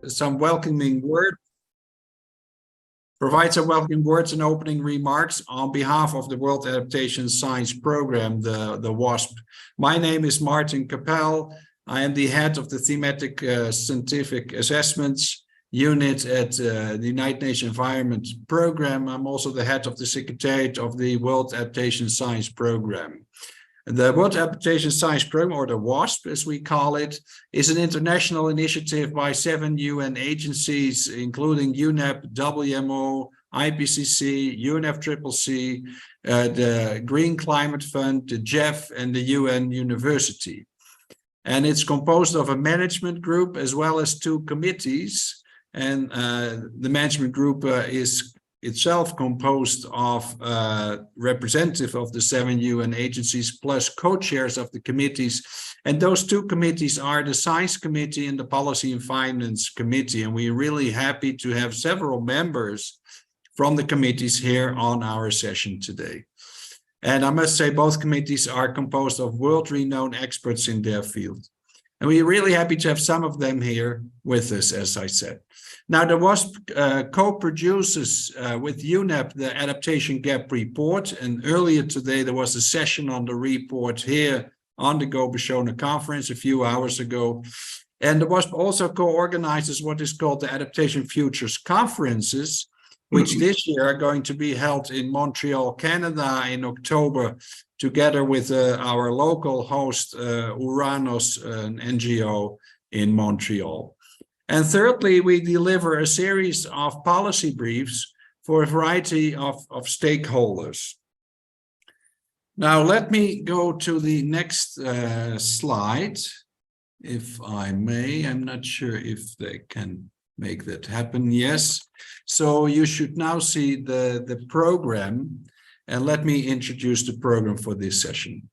Some welcoming words. Provide some welcoming words and opening remarks on behalf of the World Adaptation Science Programme, the WASP. My name is Martin Capel. I am the head of the Thematic Scientific Assessments Unit at the United Nations Environment Programme. I'm also the head of the Secretariat of the World Adaptation Science Programme. The World Adaptation Science Programme, or the WASP as we call it, is an international initiative by 7 UN agencies, including UNEP, WMO, IPCC, UNFCCC, the Green Climate Fund, the GEF, and the UN University. And it's composed of a management group as well as 2 committees. And the management group is itself composed of representative of the 7 UN agencies plus co-chairs of the committees. And those 2 committees are the Science Committee and the Policy and Finance Committee. And we're really happy to have several members from the committees here on our session today. And I must say both committees are composed of world-renowned experts in their field. And we're really happy to have some of them here with us, as I said. Now, the WASP co-produces with UNEP the Adaptation Gap Report. And earlier today, there was a session on the report here on the Go-Bishona conference a few hours ago. And the WASP also co-organizes what is called the Adaptation Futures Conferences, which this year are going to be held in Montreal, Canada in October, together with our local host, Uranos, an NGO in Montreal. And thirdly, we deliver a series of policy briefs for a variety of stakeholders. Now, let me go to the next slide, if I may. I'm not sure if they can make that happen. Yes. So you should now see the program. And let me introduce the program for this session.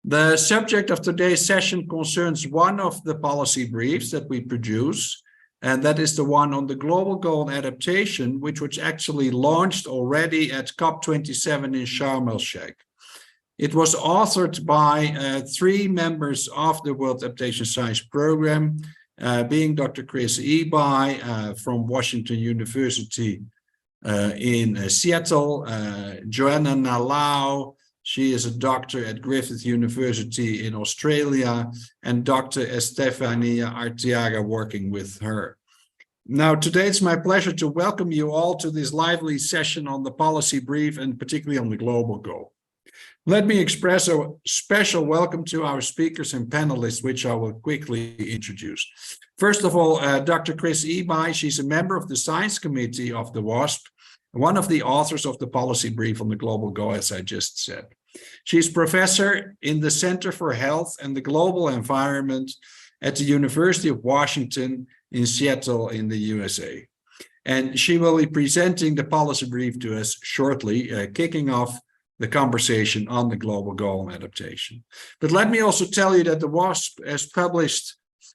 The subject of today's session concerns one of the policy briefs that we produce, and that is the one on the global goal adaptation, which was actually launched already at COP27 in Sharm el-Sheikh. It was authored by 3 members of the World Adaptation Science Programme, being Dr. Chris Ebi from Washington University in Seattle, Joanna Nalau. She is a doctor at Griffith University in Australia, and Dr. Estefania Arteaga working with her. Now, today it's my pleasure to welcome you all to this lively session on the policy brief and particularly on the global goal. Let me express a special welcome to our speakers and panelists, which I will quickly introduce. First of all, Dr. Chris Ebi, she's a member of the Science Committee of the WASP, one of the authors of the policy brief on the global goal, as I just said. She's professor in the Center for Health and the Global Environment at the University of Washington in Seattle in the USA. And she will be presenting the policy brief to us shortly, kicking off the conversation on the global goal and adaptation. But let me also tell you that the WASP has published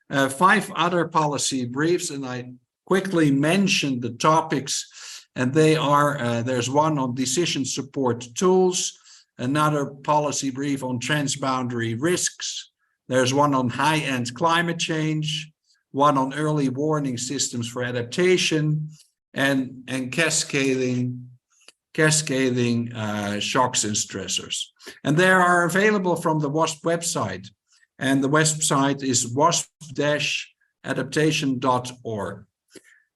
5 other policy briefs, and I quickly mentioned the topics, and they are, there's one on decision support tools, another policy brief on transboundary risks, there's one on high-end climate change, one on early warning systems for adaptation, and cascading shocks and stressors. And they are available from the WASP website, and the website is wasp-adaptation.org.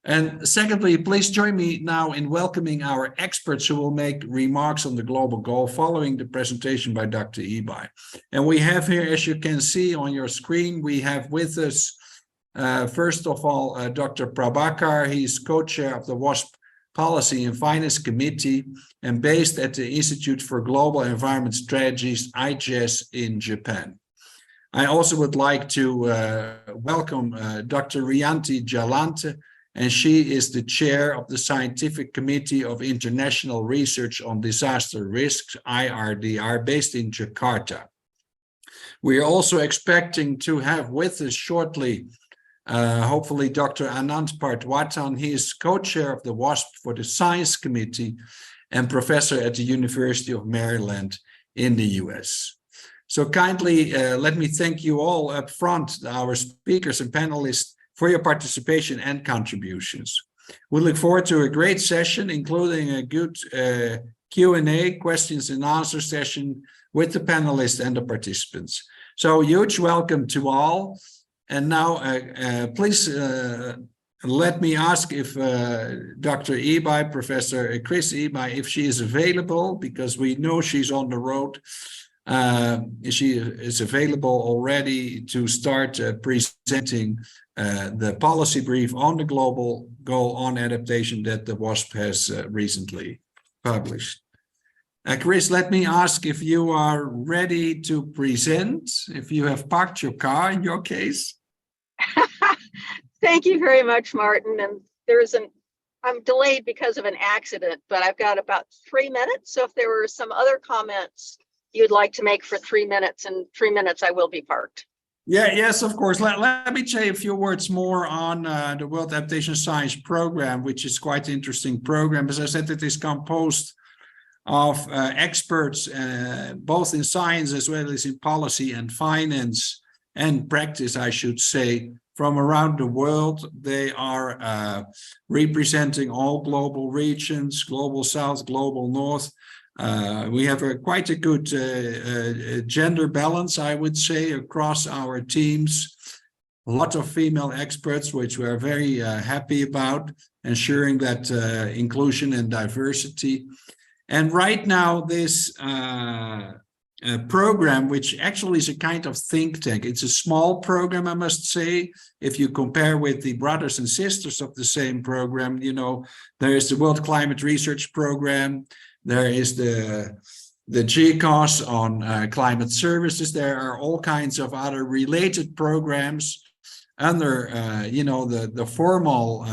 And secondly, please join me now in welcoming our experts who will make remarks on the global goal following the presentation by Dr. Ebi. And we have here, as you can see on your screen, we have with us, first of all, Dr. Prabhakar. He's co-chair of the WASP Policy and Finance Committee and based at the Institute for Global Environment Strategies, IGES, in Japan. I also would like to welcome Dr. Riyanti Jalante, and she is the chair of the Scientific Committee of International Research on Disaster Risks, IRDR, based in Jakarta. We are also expecting to have with us shortly, hopefully, Dr. Anand Partwatan. He is co-chair of the WASP for the Science Committee and professor at the University of Maryland in the US. So kindly let me thank you all up front, our speakers and panelists, for your participation and contributions. We look forward to a great session, including a good Q&A, questions and answer session with the panelists and the participants. So huge welcome to all. And now please let me ask if Dr. Ebi, Professor Chris Ebi, if she is available, because we know she's on the road. She is available already to start presenting the policy brief on the global goal on adaptation that the WASP has recently published. Chris, let me ask if you are ready to present, if you have parked your car in your case. Thank you very much, Martin. And I'm delayed because of an accident, but I've got about 3 minutes. So if there were some other comments you'd like to make for 3 minutes, in 3 minutes, I will be parked. Yeah, yes, of course. Let me say a few words more on the World Adaptation Science Programme, which is quite an interesting program. As I said, it is composed of experts, both in science as well as in policy and finance and practice, I should say, from around the world. They are representing all global regions, global south, global north. We have quite a good gender balance, I would say, across our teams. A lot of female experts, which we are very happy about, ensuring that inclusion and diversity. And right now, this program, which actually is a kind of think tank, it's a small program, I must say. If you compare with the brothers and sisters of the same program, you know, there is the World Climate Research Program. There is the GCOS on climate services. There are all kinds of other related programs under, you know, the formal,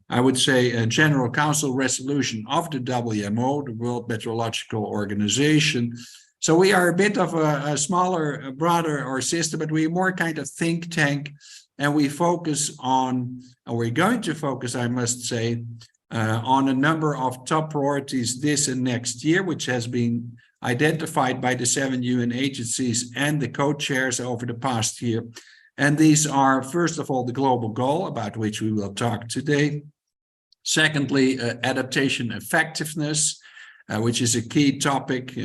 I would say, a General Council resolution of the WMO, the World Meteorological Organization. So we are a bit of a smaller brother or sister, but we're more kind of think tank, and we focus on, or we're going to focus, I must say, on a number of top priorities this and next year, which has been identified by the 7 UN agencies and the co-chairs over the past year. And these are, first of all, the global goal, about which we will talk today. Secondly, adaptation effectiveness, which is a key topic,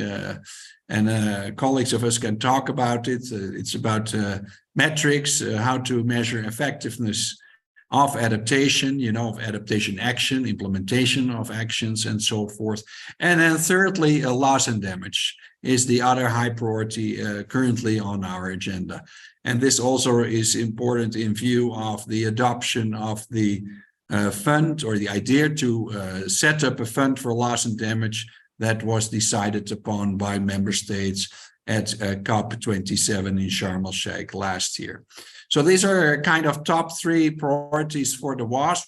and colleagues of us can talk about it. It's about metrics, how to measure effectiveness of adaptation, you know, of adaptation action, implementation of actions, and so forth. And then thirdly, loss and damage is the other high priority currently on our agenda. And this also is important in view of the adoption of the fund, or the idea to set up a fund for loss and damage that was decided upon by member states at COP27 in Sharm el-Sheikh last year. So these are kind of top 3 priorities for the WASP,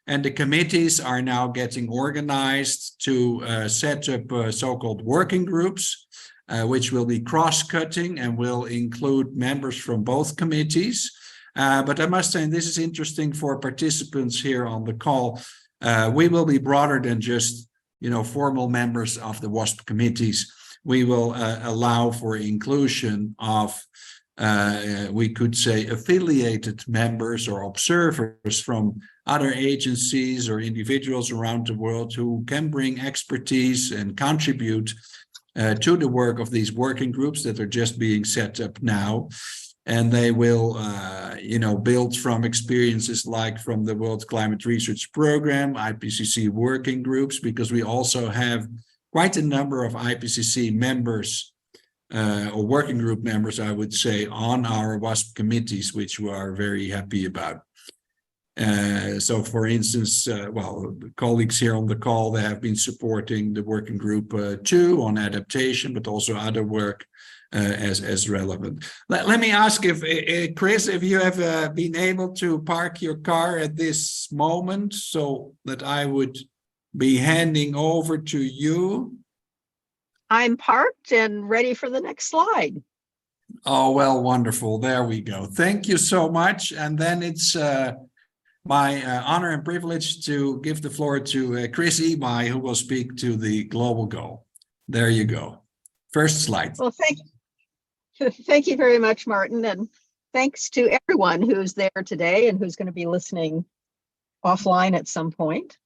and the committees are now getting organized to set up so-called working groups, which will be cross-cutting and will include members from both committees. But I must say, and this is interesting for participants here on the call, we will be broader than just, you know, formal members of the WASP committees. We will allow for inclusion of, we could say, affiliated members or observers from other agencies or individuals around the world who can bring expertise and contribute to the work of these working groups that are just being set up now. And they will, you know, build from experiences like from the World Climate Research Programme, IPCC working groups, because we also have quite a number of IPCC members or working group members, I would say, on our WASP committees, which we are very happy about. So, for instance, well, colleagues here on the call, they have been supporting the working group 2 on adaptation, but also other work as relevant. Let me ask if, Chris, if you have been able to park your car at this moment so that I would be handing over to you. I'm parked and ready for the next slide. Oh, well, wonderful. There we go. Thank you so much. And then it's my honor and privilege to give the floor to Chris Ebi, who will speak to the global goal. There you go. First slide. Well, thank you very much, Martin. And thanks to everyone who's there today and who's going to be listening offline at some point.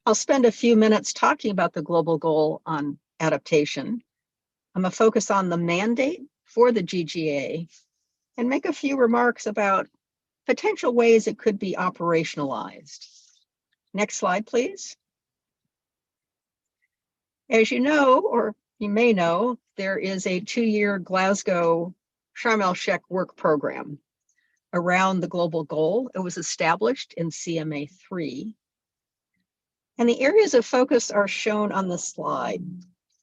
I'll spend a few minutes talking about the global goal on adaptation. I'm going to focus on the mandate for the GGA and make a few remarks about potential ways it could be operationalized. Next slide, please. As you know, or you may know, there is a 2-year Glasgow Sharm el-Sheikh work program around the global goal. It was established in CMA 3. And the areas of focus are shown on the slide: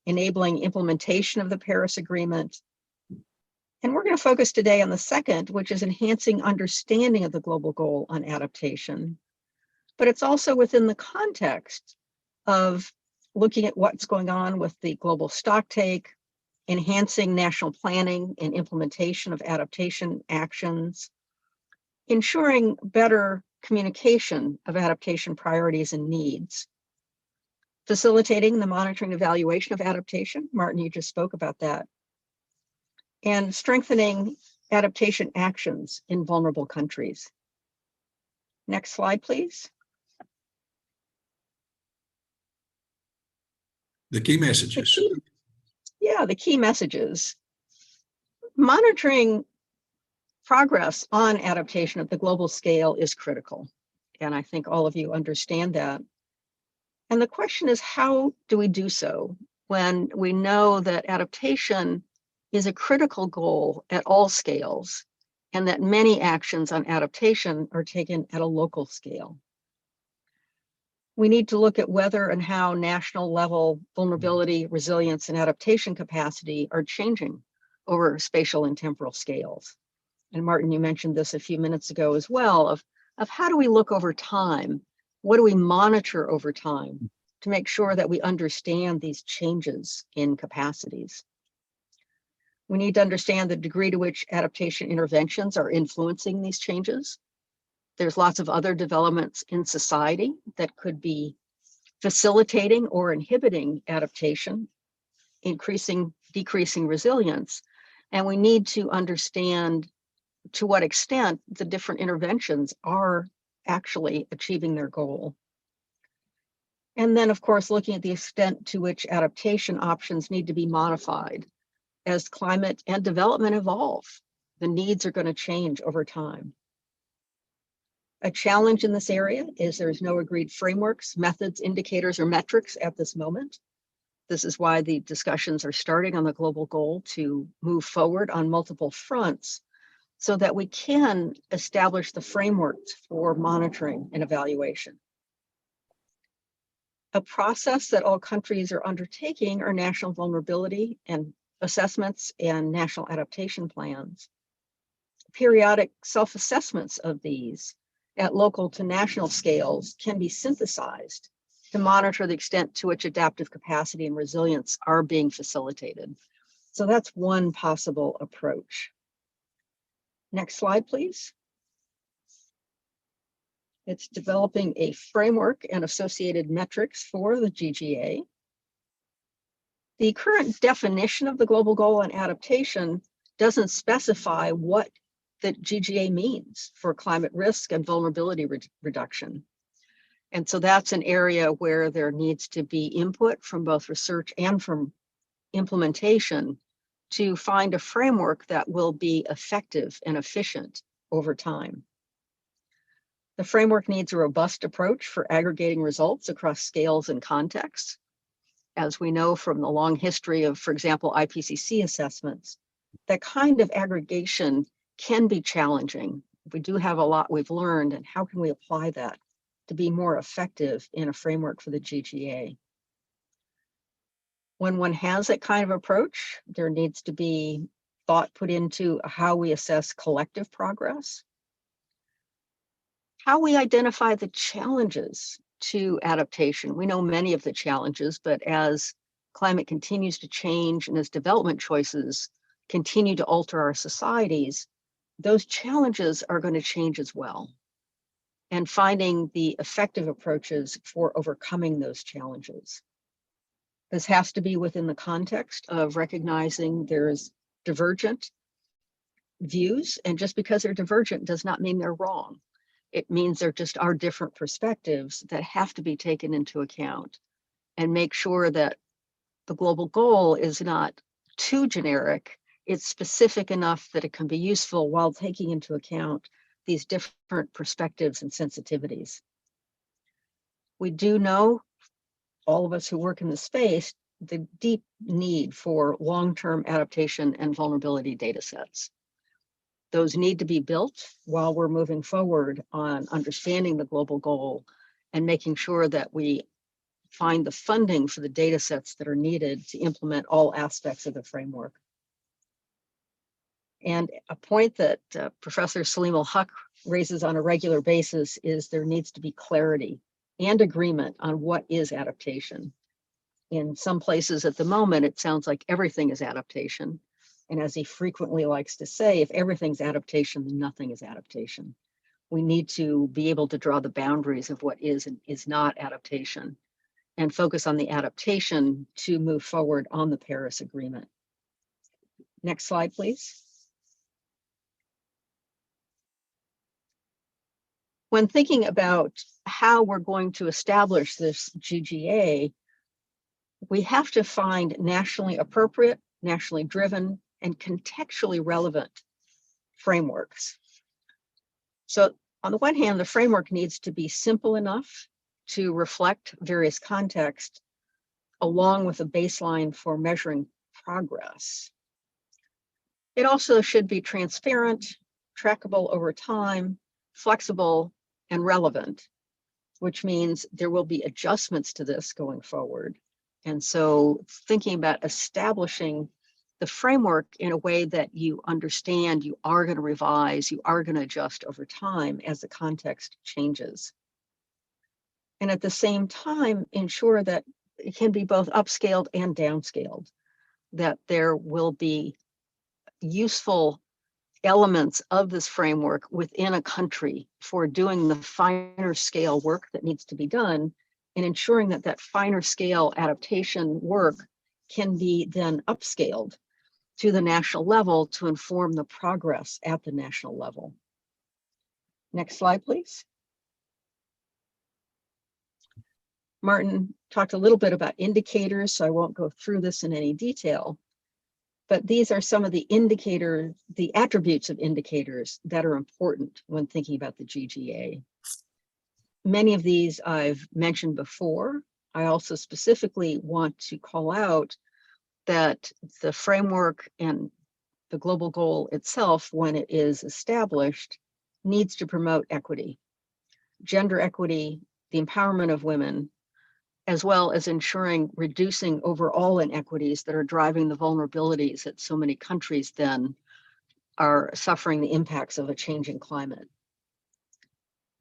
enabling implementation of the Paris Agreement. And we're going to focus today on the second, which is enhancing understanding of the global goal on adaptation. But it's also within the context of looking at what's going on with the global stocktake, enhancing national planning and implementation of adaptation actions, ensuring better communication of adaptation priorities and needs, facilitating the monitoring and evaluation of adaptation. Martin, you just spoke about that. And strengthening adaptation actions in vulnerable countries. Next slide, please. The key messages. The key messages. Monitoring progress on adaptation at the global scale is critical. And I think all of you understand that. And the question is, how do we do so when we know that adaptation is a critical goal at all scales and that many actions on adaptation are taken at a local scale? We need to look at whether and how national level vulnerability, resilience, and adaptation capacity are changing over spatial and temporal scales. And Martin, you mentioned this a few minutes ago as well, of how do we look over time? What do we monitor over time to make sure that we understand these changes in capacities? We need to understand the degree to which adaptation interventions are influencing these changes. There's lots of other developments in society that could be facilitating or inhibiting adaptation, decreasing resilience. And we need to understand to what extent the different interventions are actually achieving their goal. And then, of course, looking at the extent to which adaptation options need to be modified. As climate and development evolve, the needs are going to change over time. A challenge in this area is there's no agreed frameworks, methods, indicators, or metrics at this moment. This is why the discussions are starting on the global goal to move forward on multiple fronts so that we can establish the frameworks for monitoring and evaluation. A process that all countries are undertaking are national vulnerability and assessments and national adaptation plans. Periodic self-assessments of these at local to national scales can be synthesized to monitor the extent to which adaptive capacity and resilience are being facilitated. So that's one possible approach. Next slide, please. It's developing a framework and associated metrics for the GGA. The current definition of the global goal on adaptation doesn't specify what the GGA means for climate risk and vulnerability reduction. And so that's an area where there needs to be input from both research and from implementation to find a framework that will be effective and efficient over time. The framework needs a robust approach for aggregating results across scales and contexts. As we know from the long history of, for example, IPCC assessments, that kind of aggregation can be challenging. We do have a lot we've learned, and how can we apply that to be more effective in a framework for the GGA? When one has that kind of approach, there needs to be thought put into how we assess collective progress, how we identify the challenges to adaptation. We know many of the challenges, but as climate continues to change and as development choices continue to alter our societies, those challenges are going to change as well. And finding the effective approaches for overcoming those challenges. This has to be within the context of recognizing there's divergent views, and just because they're divergent does not mean they're wrong. It means there just are different perspectives that have to be taken into account, and make sure that the global goal is not too generic. It's specific enough that it can be useful while taking into account these different perspectives and sensitivities. We do know, all of us who work in the space, the deep need for long-term adaptation and vulnerability data sets. Those need to be built while we're moving forward on understanding the global goal and making sure that we find the funding for the data sets that are needed to implement all aspects of the framework. And a point that Professor Salim al-Haq raises on a regular basis is there needs to be clarity and agreement on what is adaptation. In some places at the moment, it sounds like everything is adaptation. And as he frequently likes to say, if everything's adaptation, then nothing is adaptation. We need to be able to draw the boundaries of what is and is not adaptation, and focus on the adaptation to move forward on the Paris Agreement. Next slide, please. When thinking about how we're going to establish this GGA, we have to find nationally appropriate, nationally driven, and contextually relevant frameworks. So on the one hand, the framework needs to be simple enough to reflect various contexts, along with a baseline for measuring progress. It also should be transparent, trackable over time, flexible, and relevant, which means there will be adjustments to this going forward. And so thinking about establishing the framework in a way that you understand you are going to revise, you are going to adjust over time as the context changes. And at the same time, ensure that it can be both upscaled and downscaled, that there will be useful elements of this framework within a country for doing the finer scale work that needs to be done, and ensuring that that finer scale adaptation work can be then upscaled to the national level to inform the progress at the national level. Next slide, please. Martin talked a little bit about indicators, so I won't go through this in any detail, but these are some of the indicators, the attributes of indicators that are important when thinking about the GGA. Many of these I've mentioned before. I also specifically want to call out that the framework and the global goal itself, when it is established, needs to promote equity, gender equity, the empowerment of women, as well as ensuring reducing overall inequities that are driving the vulnerabilities that so many countries then are suffering the impacts of a changing climate.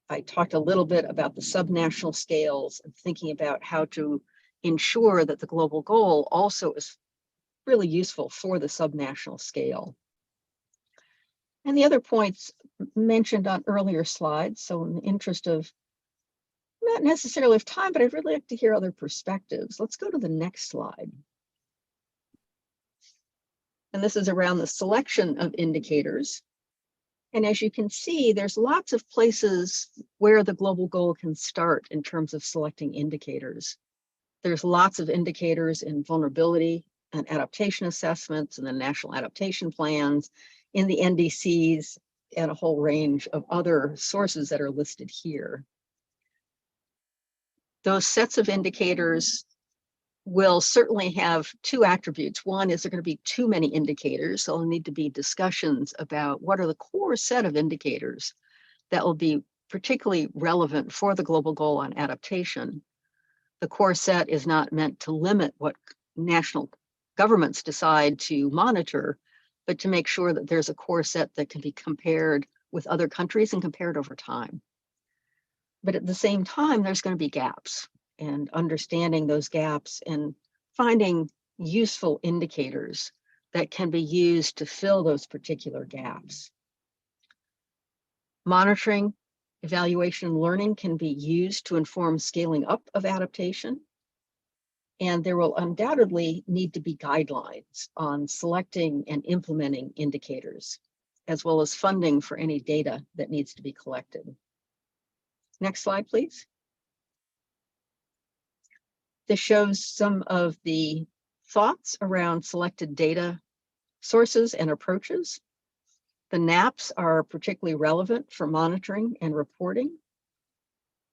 I talked a little bit about the subnational scales and thinking about how to ensure that the global goal also is really useful for the subnational scale. And the other points mentioned on earlier slides, so in the interest of not necessarily of time, but I'd really like to hear other perspectives. Let's go to the next slide. And this is around the selection of indicators. And as you can see, there's lots of places where the global goal can start in terms of selecting indicators. There's lots of indicators in vulnerability and adaptation assessments and the national adaptation plans, in the NDCs, and a whole range of other sources that are listed here. Those sets of indicators will certainly have two attributes. One is there going to be too many indicators, so there'll need to be discussions about what are the core set of indicators that will be particularly relevant for the global goal on adaptation. The core set is not meant to limit what national governments decide to monitor, but to make sure that there's a core set that can be compared with other countries and compared over time. But at the same time, there's going to be gaps, and understanding those gaps and finding useful indicators that can be used to fill those particular gaps. Monitoring, evaluation, and learning can be used to inform scaling up of adaptation. And there will undoubtedly need to be guidelines on selecting and implementing indicators, as well as funding for any data that needs to be collected. Next slide, please. This shows some of the thoughts around selected data sources and approaches. The NAPs are particularly relevant for monitoring and reporting.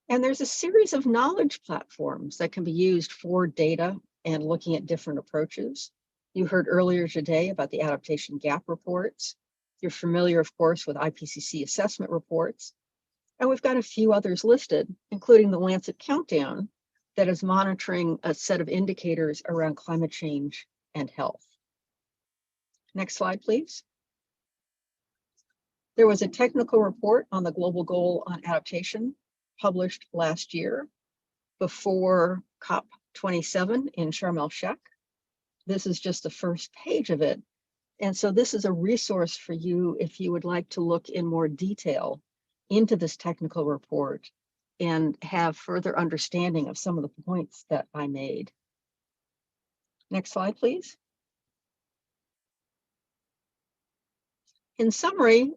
And there's a series of knowledge platforms that can be used for data and looking at different approaches. You heard earlier today about the adaptation gap reports. You're familiar, of course, with IPCC assessment reports. And we've got a few others listed, including the Lancet Countdown, that is monitoring a set of indicators around climate change and health. Next slide, please. There was a technical report on the Global Goal on Adaptation published last year before COP27 in Sharm el-Sheikh. This is just the first page of it. And so this is a resource for you if you would like to look in more detail into this technical report and have further understanding of some of the points that I made. Next slide, please. In summary,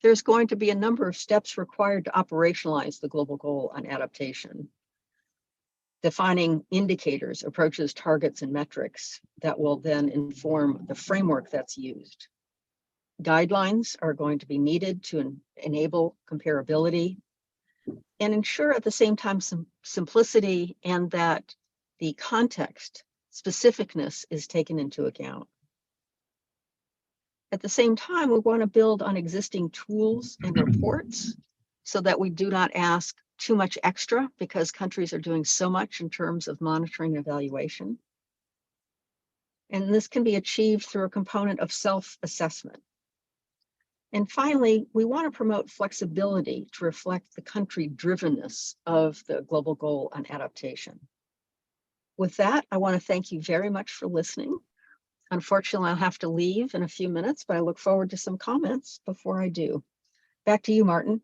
there's going to be a number of steps required to operationalize the Global Goal on Adaptation. Defining indicators, approaches, targets, and metrics that will then inform the framework that's used. Guidelines are going to be needed to enable comparability and ensure at the same time some simplicity and that the context, specificness is taken into account. At the same time, we want to build on existing tools and reports so that we do not ask too much extra because countries are doing so much in terms of monitoring and evaluation. And this can be achieved through a component of self-assessment. And finally, we want to promote flexibility to reflect the country-drivenness of the Global Goal on Adaptation. With that, I want to thank you very much for listening. Unfortunately, I'll have to leave in a few minutes, but I look forward to some comments before I do. Back to you, Martin.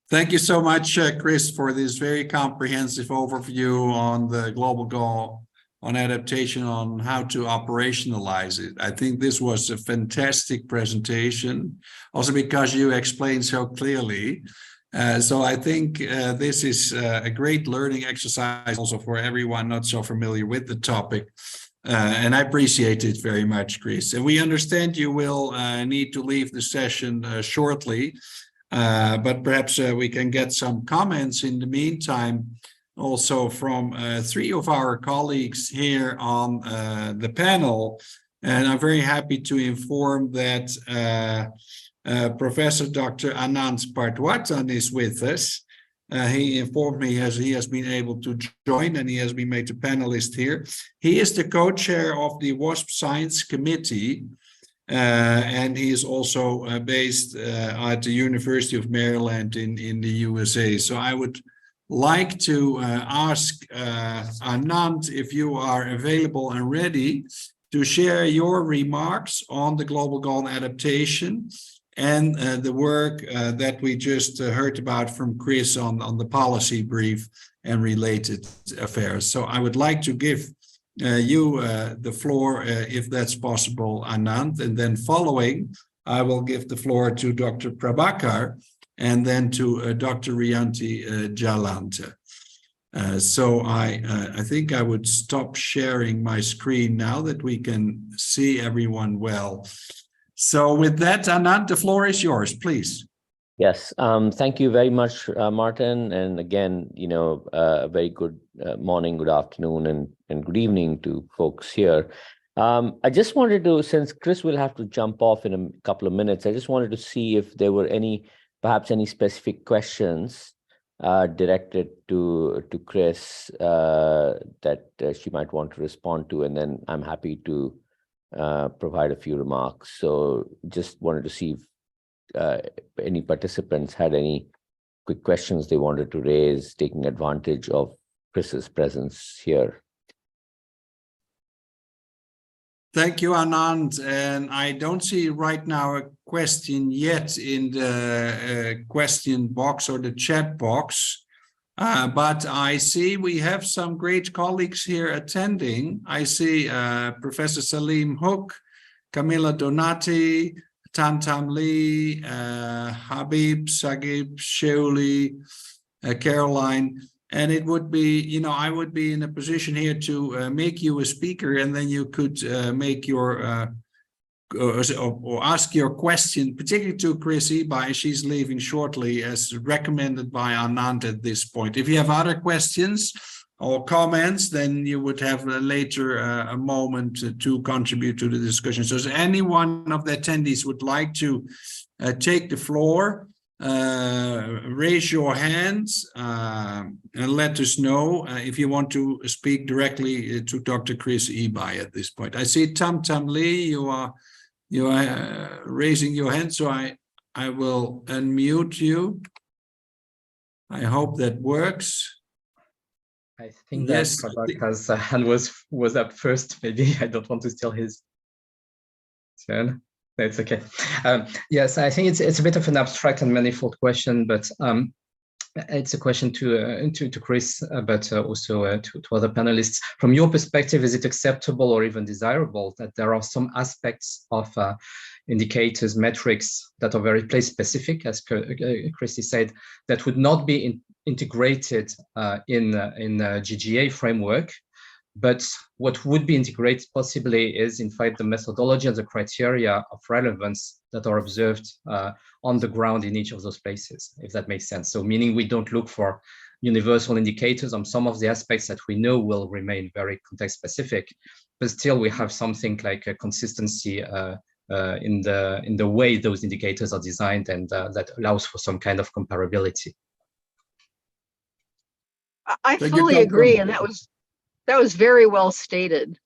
Thank you so much, Chris, for this very comprehensive overview on the Global Goal on Adaptation, on how to operationalize it. I think this was a fantastic presentation, also because you explained so clearly. So I think this is a great learning exercise also for everyone not so familiar with the topic. And I appreciate it very much, Chris. And we understand you will need to leave the session shortly, but perhaps we can get some comments in the meantime, also from three of our colleagues here on the panel. And I'm very happy to inform that Professor Dr. Anand Partwatan is with us. He informed me he has been able to join and he has been made a panelist here. He is the co-chair of the WASP Science Committee, and he is also based at the University of Maryland in the USA. So I would like to ask Anand if you are available and ready to share your remarks on the Global Goal on Adaptation and the work that we just heard about from Chris on the policy brief and related affairs. So I would like to give you the floor, if that's possible, Anand, and then following, I will give the floor to Dr. Prabhakar and then to Dr. Rianti Jalanta. So I think I would stop sharing my screen now that we can see everyone well. So with that, Anand, the floor is yours, please. Yes, thank you very much, Martin. And again, a very good morning, good afternoon, and good evening to folks here. I just wanted to, since Chris will have to jump off in a couple of minutes, I just wanted to see if there were perhaps any specific questions directed to Chris that she might want to respond to, and then I'm happy to provide a few remarks. So just wanted to see if any participants had any quick questions they wanted to raise, taking advantage of Chris's presence here. Thank you, Anand. And I don't see right now a question yet in the question box or the chat box. But I see we have some great colleagues here attending. I see Professor Salim Hook, Camilla Donati, Tantam Lee, Habib, Sagib, Shauli, Caroline. And it would be, I would be in a position here to make you a speaker, and then you could make your or ask your question, particularly to Chris Ebai. She's leaving shortly, as recommended by Anand at this point. If you have other questions or comments, then you would have later a moment to contribute to the discussion. So if any one of the attendees would like to take the floor, raise your hands and let us know if you want to speak directly to Dr. Chris Ebai at this point. I see Tam Lee, you are raising your hand, so I will unmute you. I hope that works. I think yes, that Prabhakar's hand was up first. Maybe I don't want to steal his turn. That's okay. Yes, I think it's a bit of an abstract and manifold question, but it's a question to Chris, but also to other panelists. From your perspective, is it acceptable or even desirable that there are some aspects of indicators, metrics that are very place specific, as Christy said, that would not be integrated in GGA framework, but what would be integrated possibly is, in fact, the methodology and the criteria of relevance that are observed on the ground in each of those places, if that makes sense. So meaning we don't look for universal indicators on some of the aspects that we know will remain very context specific, but still we have something like a consistency in the way those indicators are designed, and that allows for some kind of comparability. I fully agree, and that was very well stated,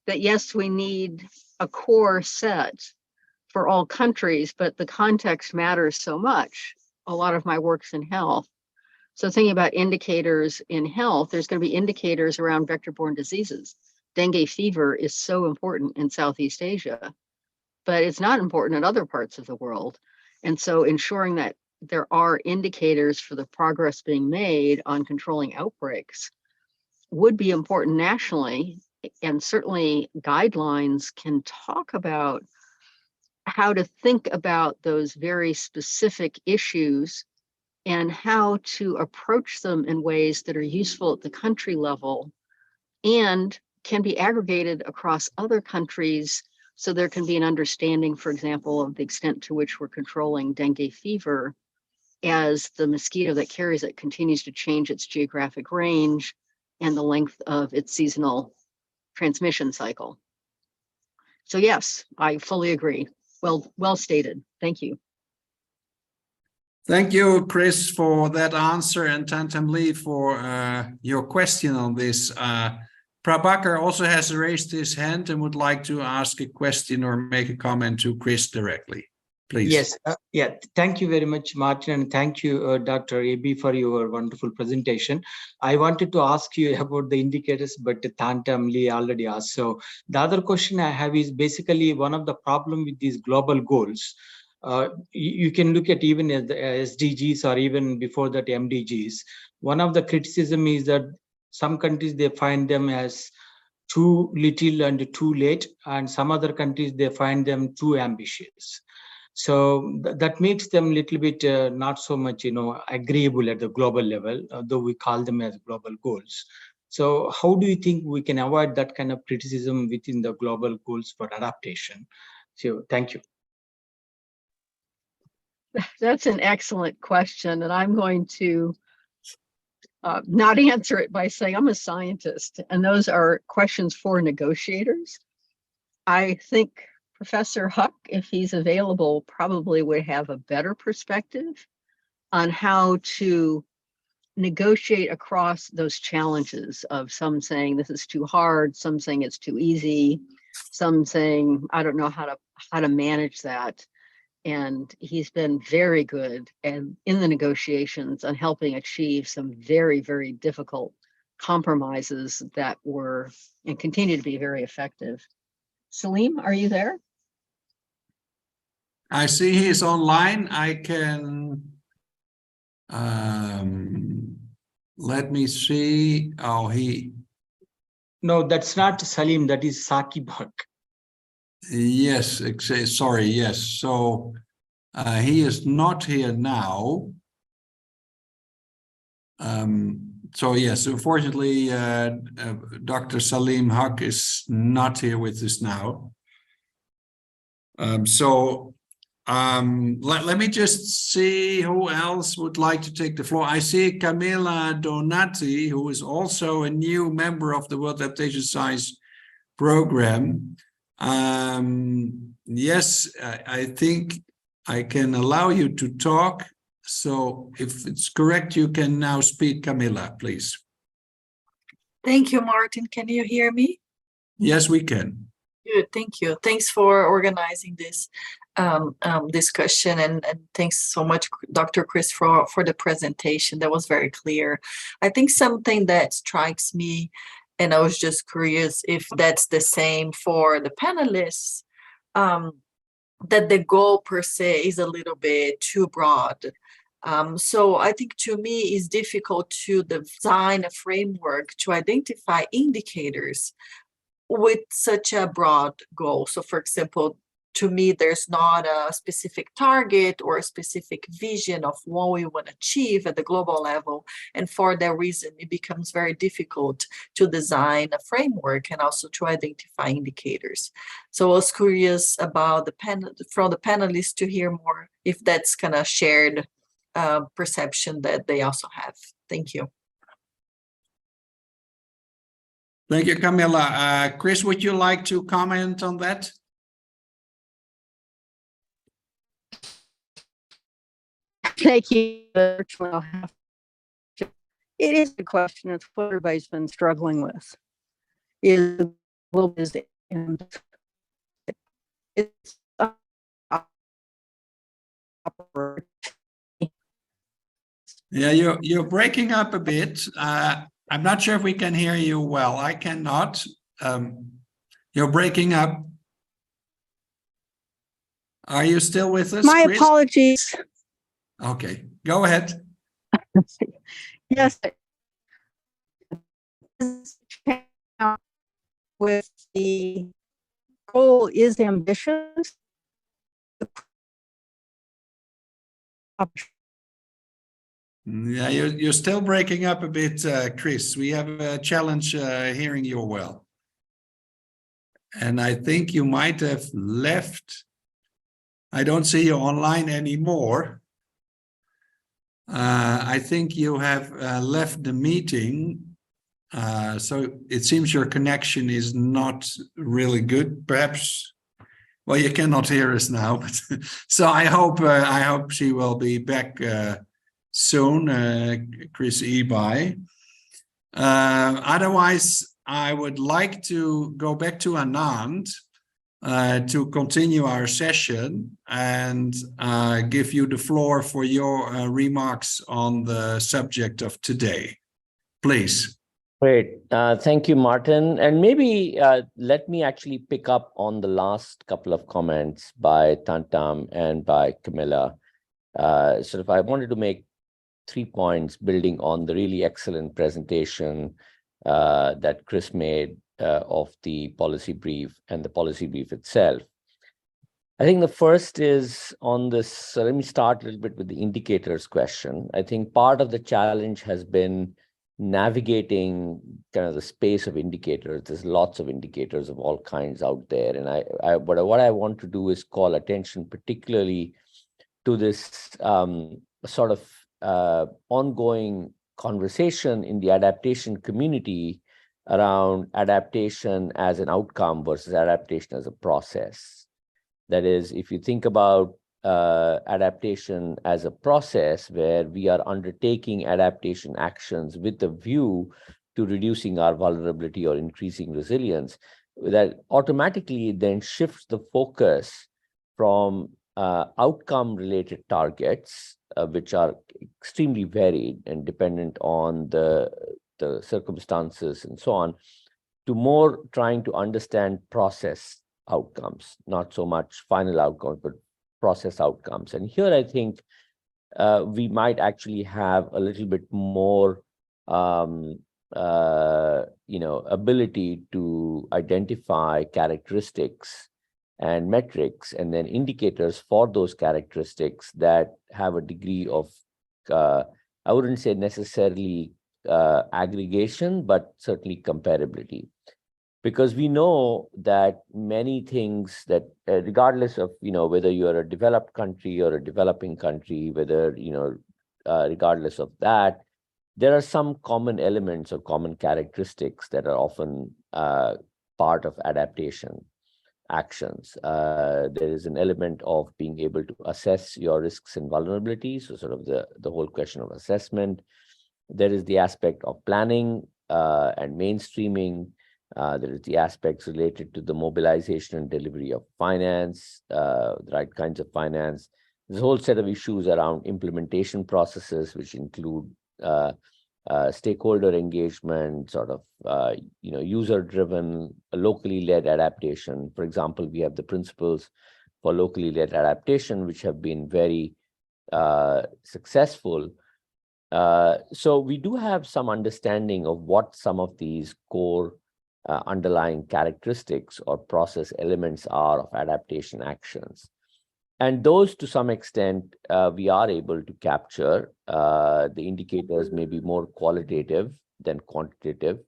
that yes, we need a core set for all countries, but the context matters so much. A lot of my work's in health. So thinking about indicators in health, there's going to be indicators around vector-borne diseases. Dengue fever is so important in Southeast Asia, but it's not important in other parts of the world. And so ensuring that there are indicators for the progress being made on controlling outbreaks would be important nationally, and certainly guidelines can talk about how to think about those very specific issues and how to approach them in ways that are useful at the country level and can be aggregated across other countries, so there can be an understanding, for example, of the extent to which we're controlling dengue fever as the mosquito that carries it continues to change its geographic range and the length of its seasonal transmission cycle. So yes, I fully agree. Well stated. Thank you. Thank you, Chris, for that answer, and Tantam Lee for your question on this. Prabhakar also has raised his hand and would like to ask a question or make a comment to Chris directly. Please. Yes, thank you very much, Martin, and thank you, Dr. Ebai, for your wonderful presentation. I wanted to ask you about the indicators, but Tantam Lee already asked. So the other question I have is basically one of the problem with these global goals. You can look at even as the SDGs or even before that MDGs. One of the criticism is that some countries, they find them as too little and too late, and some other countries, they find them too ambitious. So that makes them a little bit not so much, agreeable at the global level, though we call them as global goals. So how do you think we can avoid that kind of criticism within the global goals for adaptation? So thank you. That's an excellent question, and I'm going to not answer it by saying I'm a scientist, and those are questions for negotiators. I think Professor Huck, if he's available, probably would have a better perspective on how to negotiate across those challenges of some saying this is too hard, some saying it's too easy, some saying I don't know how to manage that. And he's been very good and in the negotiations on helping achieve some very, very difficult compromises that were and continue to be very effective. Salim, are you there? I see he's online. I can let me see. Oh, No, that's not Salim, that is Saqib Haq. yes, sorry, yes. So he is not here now. So yes, unfortunately, Dr. Salim Haq is not here with us now. Let me just see who else would like to take the floor. I see Camilla Donati, who is also a new member of the World Adaptation Science Programme. Yes, I think I can allow you to talk. So if it's correct, you can now speak, Camilla, please. Thank you, Martin. Can you hear me? Yes, we can. Good, thank you. Thanks for organizing this discussion, and thanks so much, Dr. Chris, for the presentation. That was very clear. I think something that strikes me, and I was just curious if that's the same for the panelists, that the goal per se is a little bit too broad. So I think to me it's difficult to design a framework to identify indicators with such a broad goal. So for example, to me, there's not a specific target or a specific vision of what we want to achieve at the global level. And for that reason, it becomes very difficult to design a framework and also to identify indicators. So I was curious about from the panelists to hear more if that's kind of shared perception that they also have. Thank you. Thank you, Camilla. Chris, would you like to comment on that? Thank you. It is a question. It's what everybody's been struggling with. Is and it's Yeah, you're breaking up a bit. I'm not sure if we can hear you well. I cannot. You're breaking up. Are you still with us, my Chris? apologies. Okay, go ahead. Yes. With the goal is ambitious. Yeah, you're still breaking up a bit, Chris. We have a challenge hearing you well. And I think you might have left. I don't see you online anymore. I think you have left the meeting. So it seems your connection is not really good. Perhaps, well, you cannot hear us now. But so I hope she will be back soon, Chris Ebi. Otherwise, I would like to go back to Anand to continue our session and give you the floor for your remarks on the subject of today. Please. Great. Thank you, Martin. And maybe let me actually pick up on the last couple of comments by Tantam and by Camilla. I wanted to make 3 points building on the really excellent presentation that Chris made of the policy brief and the policy brief itself. I think the first is on this, so let me start a little bit with the indicators question. I think part of the challenge has been navigating kind of the space of indicators. There's lots of indicators of all kinds out there. And what I want to do is call attention particularly to this sort of ongoing conversation in the adaptation community around adaptation as an outcome versus adaptation as a process. That is, if you think about adaptation as a process where we are undertaking adaptation actions with a view to reducing our vulnerability or increasing resilience, that automatically then shifts the focus from outcome-related targets, which are extremely varied and dependent on the circumstances and so on, to more trying to understand process outcomes, not so much final outcomes, but process outcomes. And here I think we might actually have a little bit more ability to identify characteristics and metrics and then indicators for those characteristics that have a degree of, I wouldn't say necessarily aggregation, but certainly comparability. Because we know that many things that, regardless of, whether you're a developed country or a developing country, whether, regardless of that, there are some common elements or common characteristics that are often part of adaptation actions. There is an element of being able to assess your risks and vulnerabilities, so sort of the whole question of assessment. There is the aspect of planning and mainstreaming. There is the aspects related to the mobilization and delivery of finance, the right kinds of finance. There's a whole set of issues around implementation processes, which include stakeholder engagement, sort of user-driven, locally led adaptation. For example, we have the principles for locally led adaptation, which have been very successful. So we do have some understanding of what some of these core underlying characteristics or process elements are of adaptation actions. And those, to some extent, we are able to capture. The indicators may be more qualitative than quantitative.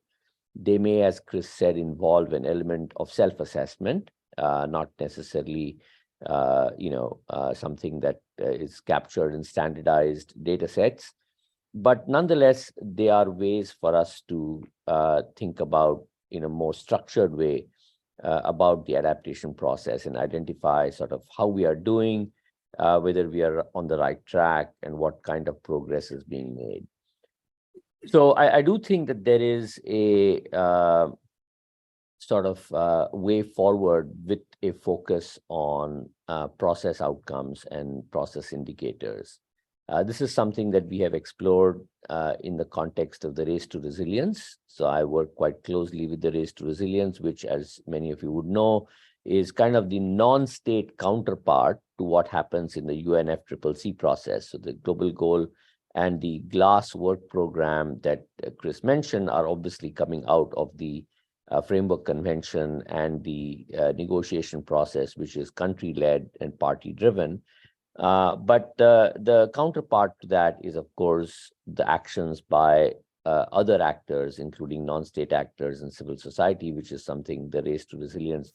They may, as Chris said, involve an element of self-assessment, not necessarily something that is captured in standardized data sets. But nonetheless, they are ways for us to think about in a more structured way about the adaptation process and identify sort of how we are doing, whether we are on the right track, and what kind of progress is being made. So I do think that there is a sort of way forward with a focus on process outcomes and process indicators. This is something that we have explored in the context of the Race to Resilience. So I work quite closely with the Race to Resilience, which, as many of you would know, is kind of the non-state counterpart to what happens in the UNFCCC process. So the global goal and the GLASS work program that Chris mentioned are obviously coming out of the Framework Convention and the negotiation process, which is country-led and party-driven. But the counterpart to that is, of course, the actions by other actors, including non-state actors and civil society, which is something the Race to Resilience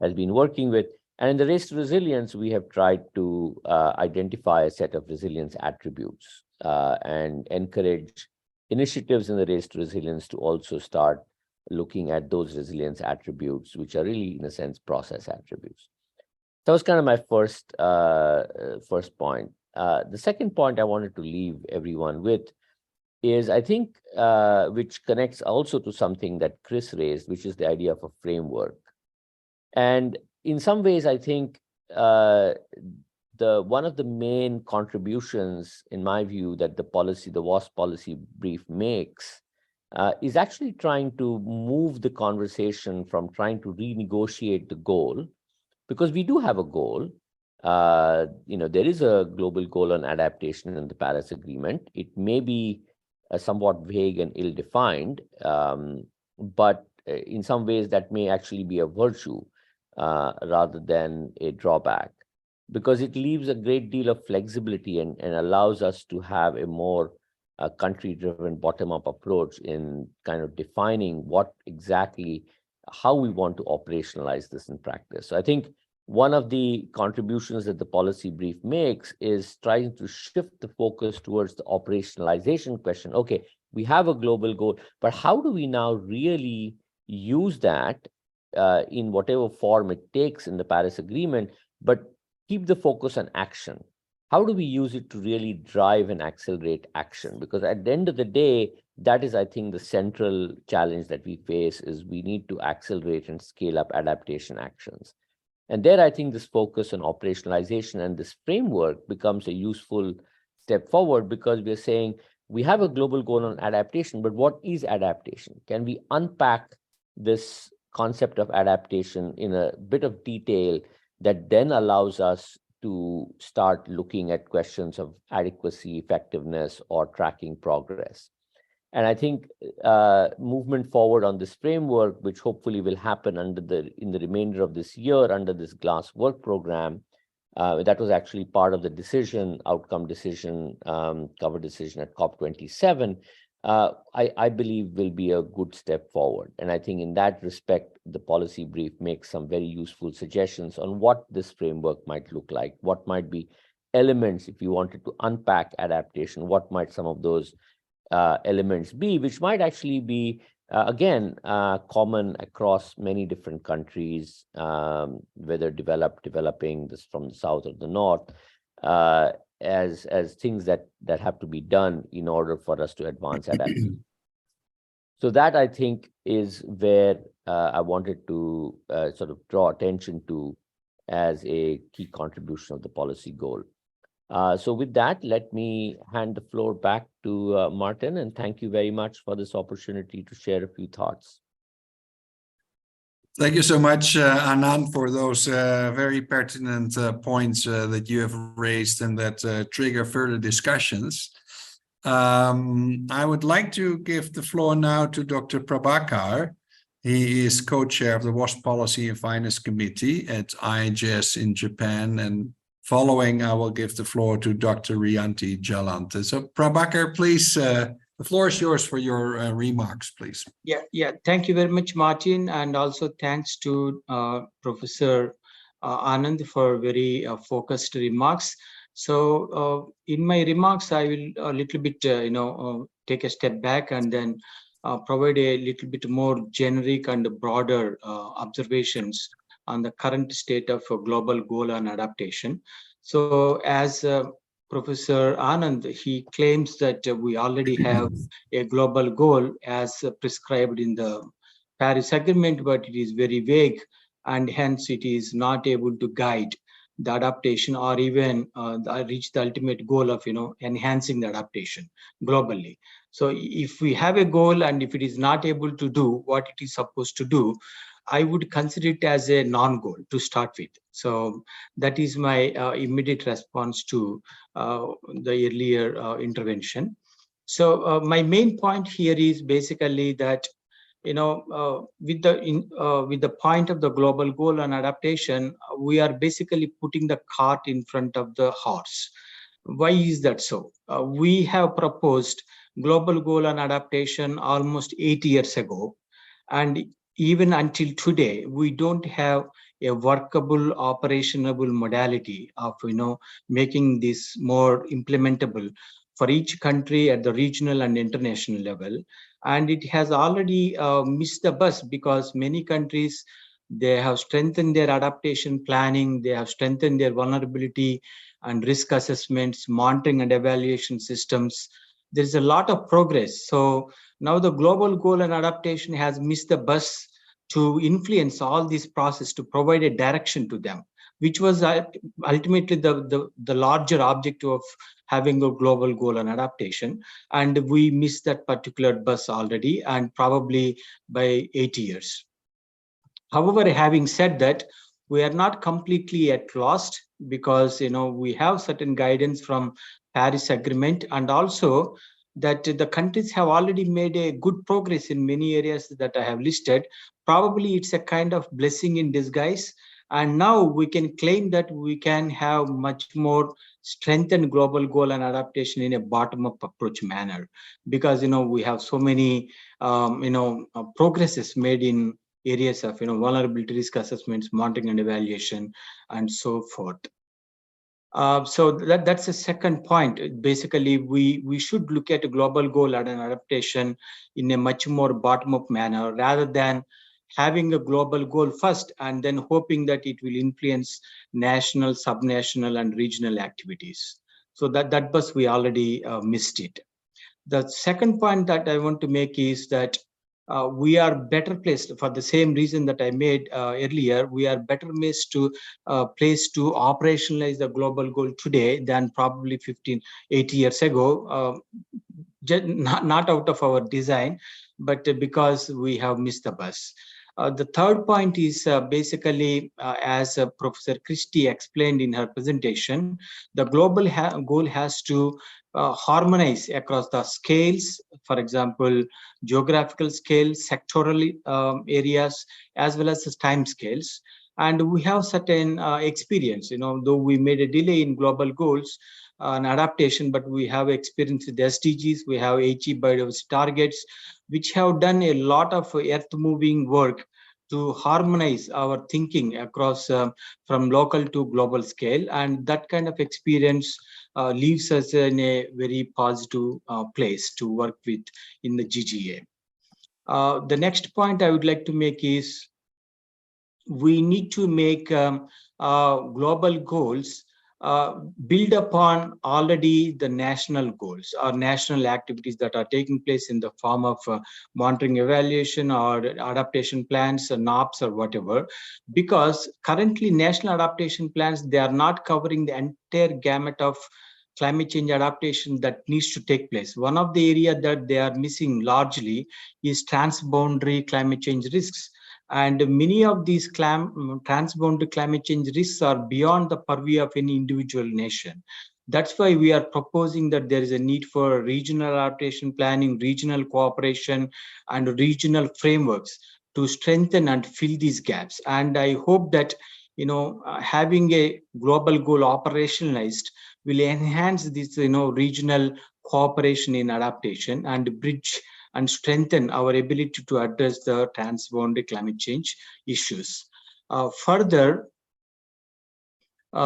has been working with. And in the Race to Resilience, we have tried to identify a set of resilience attributes and encourage initiatives in the Race to Resilience to also start looking at those resilience attributes, which are really, in a sense, process attributes. That was kind of my first point. The second point I wanted to leave everyone with is, I think, which connects also to something that Chris raised, which is the idea of a framework. And in some ways, I think one of the main contributions, in my view, that the WASP policy brief makes is actually trying to move the conversation from trying to renegotiate the goal, because we do have a goal. There is a global goal on adaptation in the Paris Agreement. It may be somewhat vague and ill-defined, but in some ways that may actually be a virtue rather than a drawback, because it leaves a great deal of flexibility and allows us to have a more country-driven bottom-up approach in kind of defining how we want to operationalize this in practice. So I think one of the contributions that the policy brief makes is trying to shift the focus towards the operationalization question. Okay, we have a global goal, but how do we now really use that in whatever form it takes in the Paris Agreement, but keep the focus on action? How do we use it to really drive and accelerate action? Because at the end of the day, that is, I think, the central challenge that we face, is we need to accelerate and scale up adaptation actions. And there, I think this focus on operationalization and this framework becomes a useful step forward, because we're saying we have a global goal on adaptation, but what is adaptation? Can we unpack this concept of adaptation in a bit of detail that then allows us to start looking at questions of adequacy, effectiveness, or tracking progress? And I think movement forward on this framework, which hopefully will happen in the remainder of this year under this GLASS work program, that was actually part of the outcome decision, cover decision at COP27, I believe will be a good step forward. And I think in that respect, the policy brief makes some very useful suggestions on what this framework might look like, what might be elements, if you wanted to unpack adaptation, what might some of those elements be, which might actually be, again, common across many different countries, whether developing, this from the south or the north, as things that have to be done in order for us to advance adaptation. So that, I think, is where I wanted to sort of draw attention to as a key contribution of the policy goal. So with that, let me hand the floor back to Martin, and thank you very much for this opportunity to share a few thoughts. Thank you so much, Anand, for those very pertinent points that you have raised and that trigger further discussions. I would like to give the floor now to Dr. Prabhakar. He is co-chair of the WASP Policy and Finance Committee at IHS in Japan, and following, I will give the floor to Dr. Rianti Jalante. So Prabhakar, please, the floor is yours for your remarks, please. Yeah. Thank you very much, Martin. And also thanks to Professor Anand for very focused remarks. So in my remarks, I will a little bit, take a step back and then provide a little bit more generic and broader observations on the current state of global goal and adaptation. So as Professor Anand, he claims that we already have a global goal as prescribed in the Paris Agreement, but it is very vague, and hence it is not able to guide the adaptation or even reach the ultimate goal of enhancing the adaptation globally. So if we have a goal and if it is not able to do what it is supposed to do, I would consider it as a non-goal to start with. So that is my immediate response to the earlier intervention. So my main point here is basically that, with the point of the global goal and adaptation, we are basically putting the cart in front of the horse. Why is that so? We have proposed global goal and adaptation almost 8 years ago, and even until today, we don't have a workable, operationable modality of making this more implementable for each country at the regional and international level. And it has already missed the bus because many countries, they have strengthened their adaptation planning, they have strengthened their vulnerability and risk assessments, monitoring and evaluation systems. There's a lot of progress. So now the global goal and adaptation has missed the bus to influence all this process, to provide a direction to them, which was ultimately the larger objective of having a global goal and adaptation. And we missed that particular bus already, and probably by 8 years. However, having said that, we are not completely at lost because we have certain guidance from Paris Agreement, and also that the countries have already made a good progress in many areas that I have listed. Probably it's a kind of blessing in disguise. And now we can claim that we can have much more strengthened global goal and adaptation in a bottom-up approach manner, because we have so many progresses made in areas of vulnerability risk assessments, monitoring and evaluation, and so forth. So that's the second point. Basically, we should look at a global goal and an adaptation in a much more bottom-up manner, rather than having a global goal first and then hoping that it will influence national, subnational, and regional activities. So that bus, we already missed it. The second point that I want to make is that we are better placed, for the same reason that I made earlier, we are better placed to operationalize the global goal today than probably 18 years ago, not out of our design, but because we have missed the bus. The third point is basically, as Professor Christie explained in her presentation, the global goal has to harmonize across the scales, for example, geographical scale, sectoral areas, as well as the time scales. And we have certain experience, though we made a delay in global goals and adaptation, but we have experience with SDGs, we have HE biodiversity targets, which have done a lot of earth-moving work to harmonize our thinking across from local to global scale. And that kind of experience leaves us in a very positive place to work with in the GGA. The next point I would like to make is we need to make global goals build upon already the national goals or national activities that are taking place in the form of monitoring, evaluation, or adaptation plans, or NOPs, or whatever. Because currently national adaptation plans, they are not covering the entire gamut of climate change adaptation that needs to take place. One of the areas that they are missing largely is transboundary climate change risks. And many of these transboundary climate change risks are beyond the purview of any individual nation. That's why we are proposing that there is a need for regional adaptation planning, regional cooperation, and regional frameworks to strengthen and fill these gaps. And I hope that having a global goal operationalized will enhance this regional cooperation in adaptation and bridge and strengthen our ability to address the transboundary climate change issues. Further, we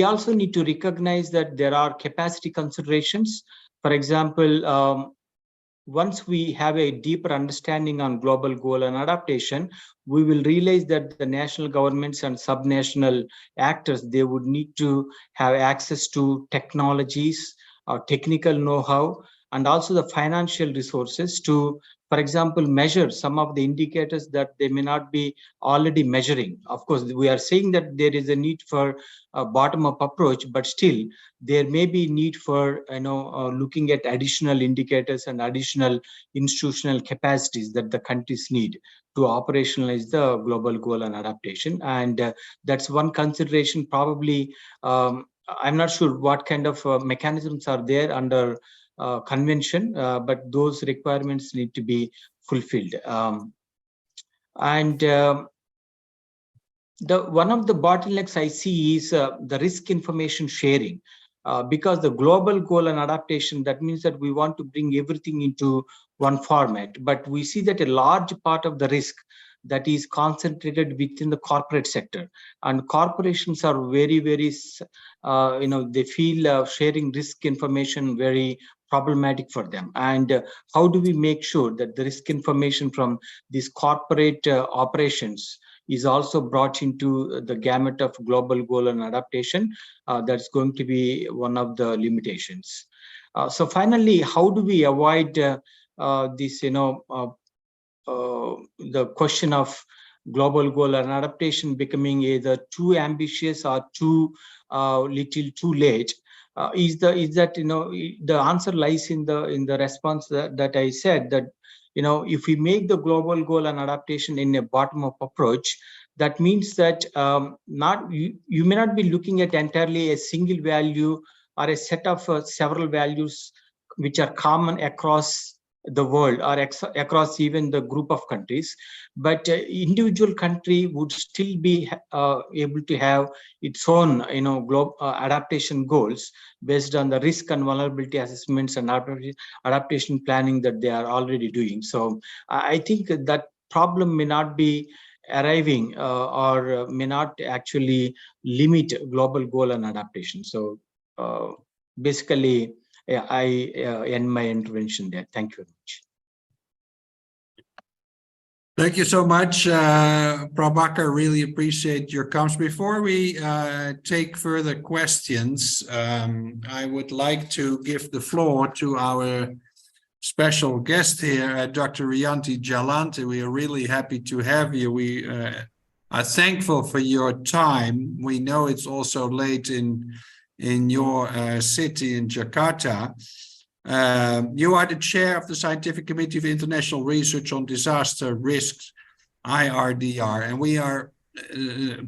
also need to recognize that there are capacity considerations. For example, once we have a deeper understanding on global goal and adaptation, we will realize that the national governments and subnational actors, they would need to have access to technologies, technical know-how, and also the financial resources to, for example, measure some of the indicators that they may not be already measuring. Of course, we are saying that there is a need for a bottom-up approach, but still there may be need for looking at additional indicators and additional institutional capacities that the countries need to operationalize the global goal and adaptation. And that's one consideration. Probably, I'm not sure what kind of mechanisms are there under convention, but those requirements need to be fulfilled. One of the bottlenecks I see is the risk information sharing. Because the global goal and adaptation, that means that we want to bring everything into one format, but we see that a large part of the risk that is concentrated within the corporate sector, and corporations are very, very, they feel sharing risk information very problematic for them. And how do we make sure that the risk information from these corporate operations is also brought into the gamut of global goal and adaptation? That's going to be one of the limitations. So finally, how do we avoid this, the question of global goal and adaptation becoming either too ambitious or too little too late? Is that the answer lies in the response that I said, that if we make the global goal and adaptation in a bottom-up approach, that means that you may not be looking at entirely a single value or a set of several values which are common across the world or across even the group of countries, but individual country would still be able to have its own global adaptation goals based on the risk and vulnerability assessments and adaptation planning that they are already doing. So I think that problem may not be arriving or may not actually limit global goal and adaptation. So basically, I end my intervention there. Thank you very much. Thank you so much, Prabhakar. Really appreciate your comments. Before we take further questions, I would like to give the floor to our special guest here, Dr. Rianti Jalanti. We are really happy to have you. We are thankful for your time. We know it's also late in your city in Jakarta. You are the chair of the Scientific Committee of International Research on Disaster Risks, IRDR, and we are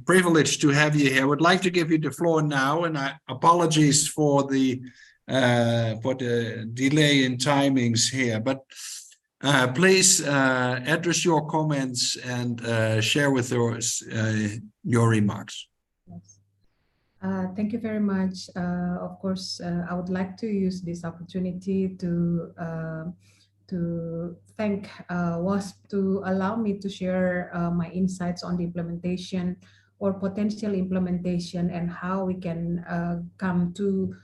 privileged to have you here. I would like to give you the floor now, and apologies for the delay in timings here, but please address your comments and share with us your remarks. Yes. Thank you very much. Of course, I would like to use this opportunity to thank WASP to allow me to share my insights on the implementation or potential implementation and how we can come to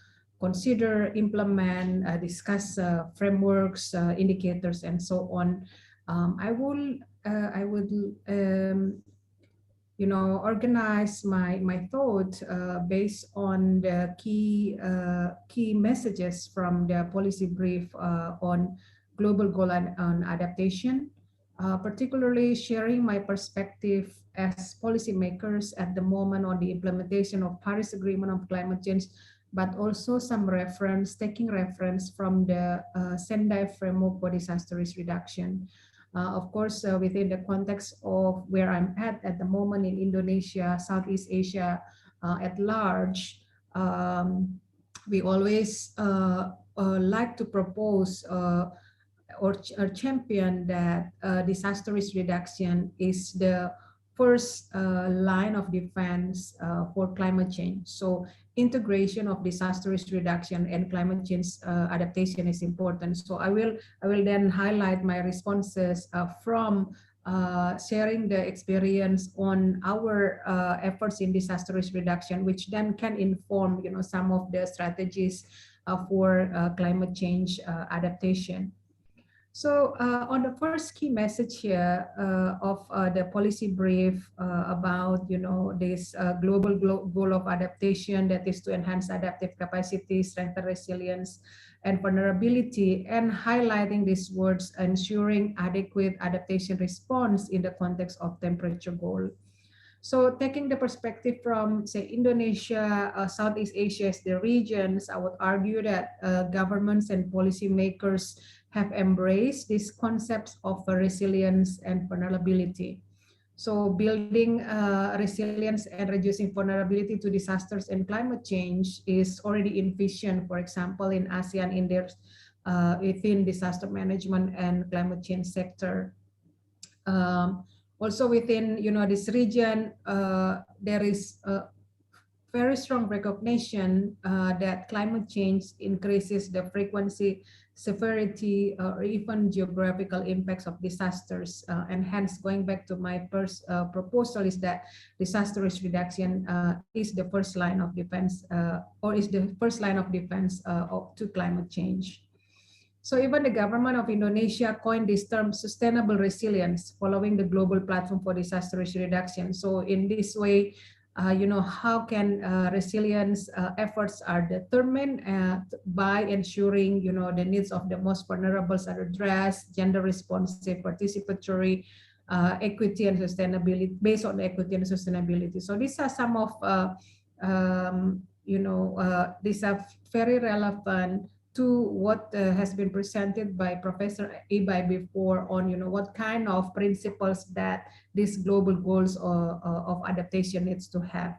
consider, implement, discuss frameworks, indicators, and so on. I would organize my thought based on the key messages from the policy brief on global goal on adaptation, particularly sharing my perspective as policymakers at the moment on the implementation of Paris Agreement on climate change, but also taking reference from the Sendai framework for disaster risk reduction. Of course, within the context of where I'm at the moment in Indonesia, Southeast Asia at large, we always like to propose or champion that disaster risk reduction is the first line of defense for climate change. So integration of disaster risk reduction and climate change adaptation is important. So I will then highlight my responses from sharing the experience on our efforts in disaster risk reduction, which then can inform some of the strategies for climate change adaptation. So on the first key message here of the policy brief about this global goal of adaptation, that is to enhance adaptive capacity, strengthen resilience and vulnerability, and highlighting these words, ensuring adequate adaptation response in the context of temperature goal. So taking the perspective from, say, Indonesia, Southeast Asia as the regions, I would argue that governments and policymakers have embraced these concepts of resilience and vulnerability. So building resilience and reducing vulnerability to disasters and climate change is already envisioned, for example, in ASEAN in their within disaster management and climate change sector. Also within this region, there is a very strong recognition that climate change increases the frequency, severity, or even geographical impacts of disasters. And hence, going back to my first proposal is that disaster risk reduction is the first line of defense, or is the first line of defense to climate change. So even the government of Indonesia coined this term sustainable resilience following the global platform for disaster risk reduction. So in this way, how can resilience efforts are determined by ensuring, the needs of the most vulnerable are addressed, gender responsive, participatory, equity and sustainability, based on equity and sustainability. So these are some of, these are very relevant to what has been presented by Professor Ibai before on, what kind of principles that these global goals of adaptation needs to have.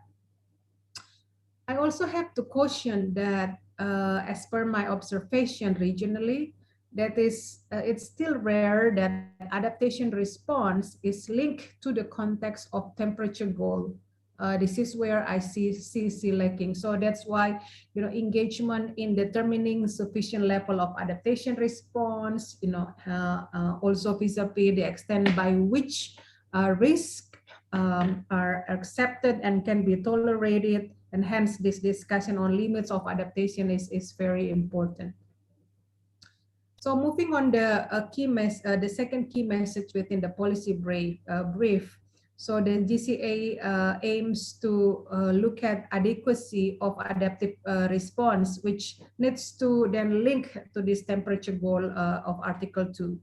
I also have to caution that as per my observation regionally, that is, it's still rare that adaptation response is linked to the context of temperature goal. This is where I see lacking. So that's why, engagement in determining sufficient level of adaptation response, also vis-a-vis the extent by which risk are accepted and can be tolerated, and hence this discussion on limits of adaptation is very important. So moving on the second key message within the policy brief. So the GCA aims to look at adequacy of adaptive response, which needs to then link to this temperature goal of Article 2.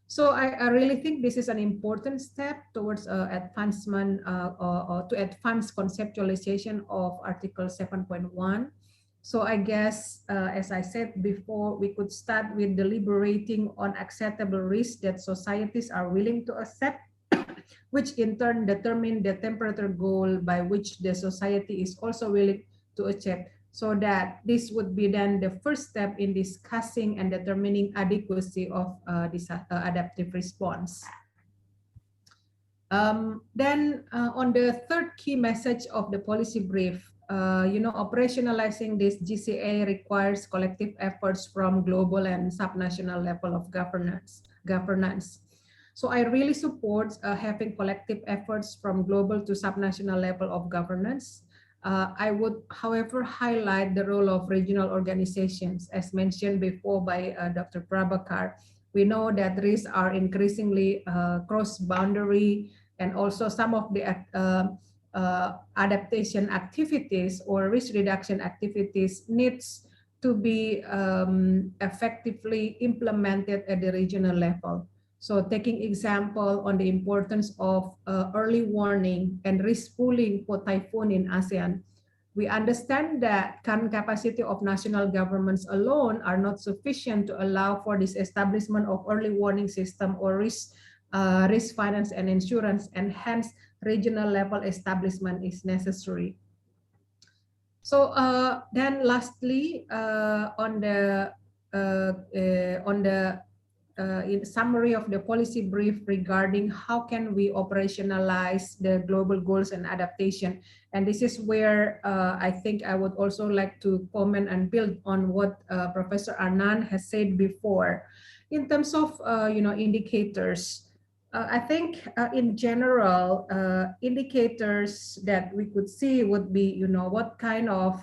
So I really think this is an important step towards advancement or to advance conceptualization of Article 7.1. So I guess, as I said before, we could start with deliberating on acceptable risks that societies are willing to accept, which in turn determine the temperature goal by which the society is also willing to achieve. So that this would be then the first step in discussing and determining adequacy of this adaptive response. Then on the third key message of the policy brief, operationalizing this GCA requires collective efforts from global and subnational level of governance. So I really support having collective efforts from global to subnational level of governance. I would, however, highlight the role of regional organizations, as mentioned before by Dr. Prabhakar. We know that risks are increasingly cross-boundary, and also some of the adaptation activities or risk reduction activities needs to be effectively implemented at the regional level. So taking example on the importance of early warning and risk pooling for typhoon in ASEAN, we understand that current capacity of national governments alone are not sufficient to allow for this establishment of early warning system or risk finance and insurance, and hence regional level establishment is necessary. So then lastly, in summary of the policy brief regarding how can we operationalize the global goals and adaptation. And this is where I think I would also like to comment and build on what Professor Anand has said before. In terms of indicators, I think in general, indicators that we could see would be, what kind of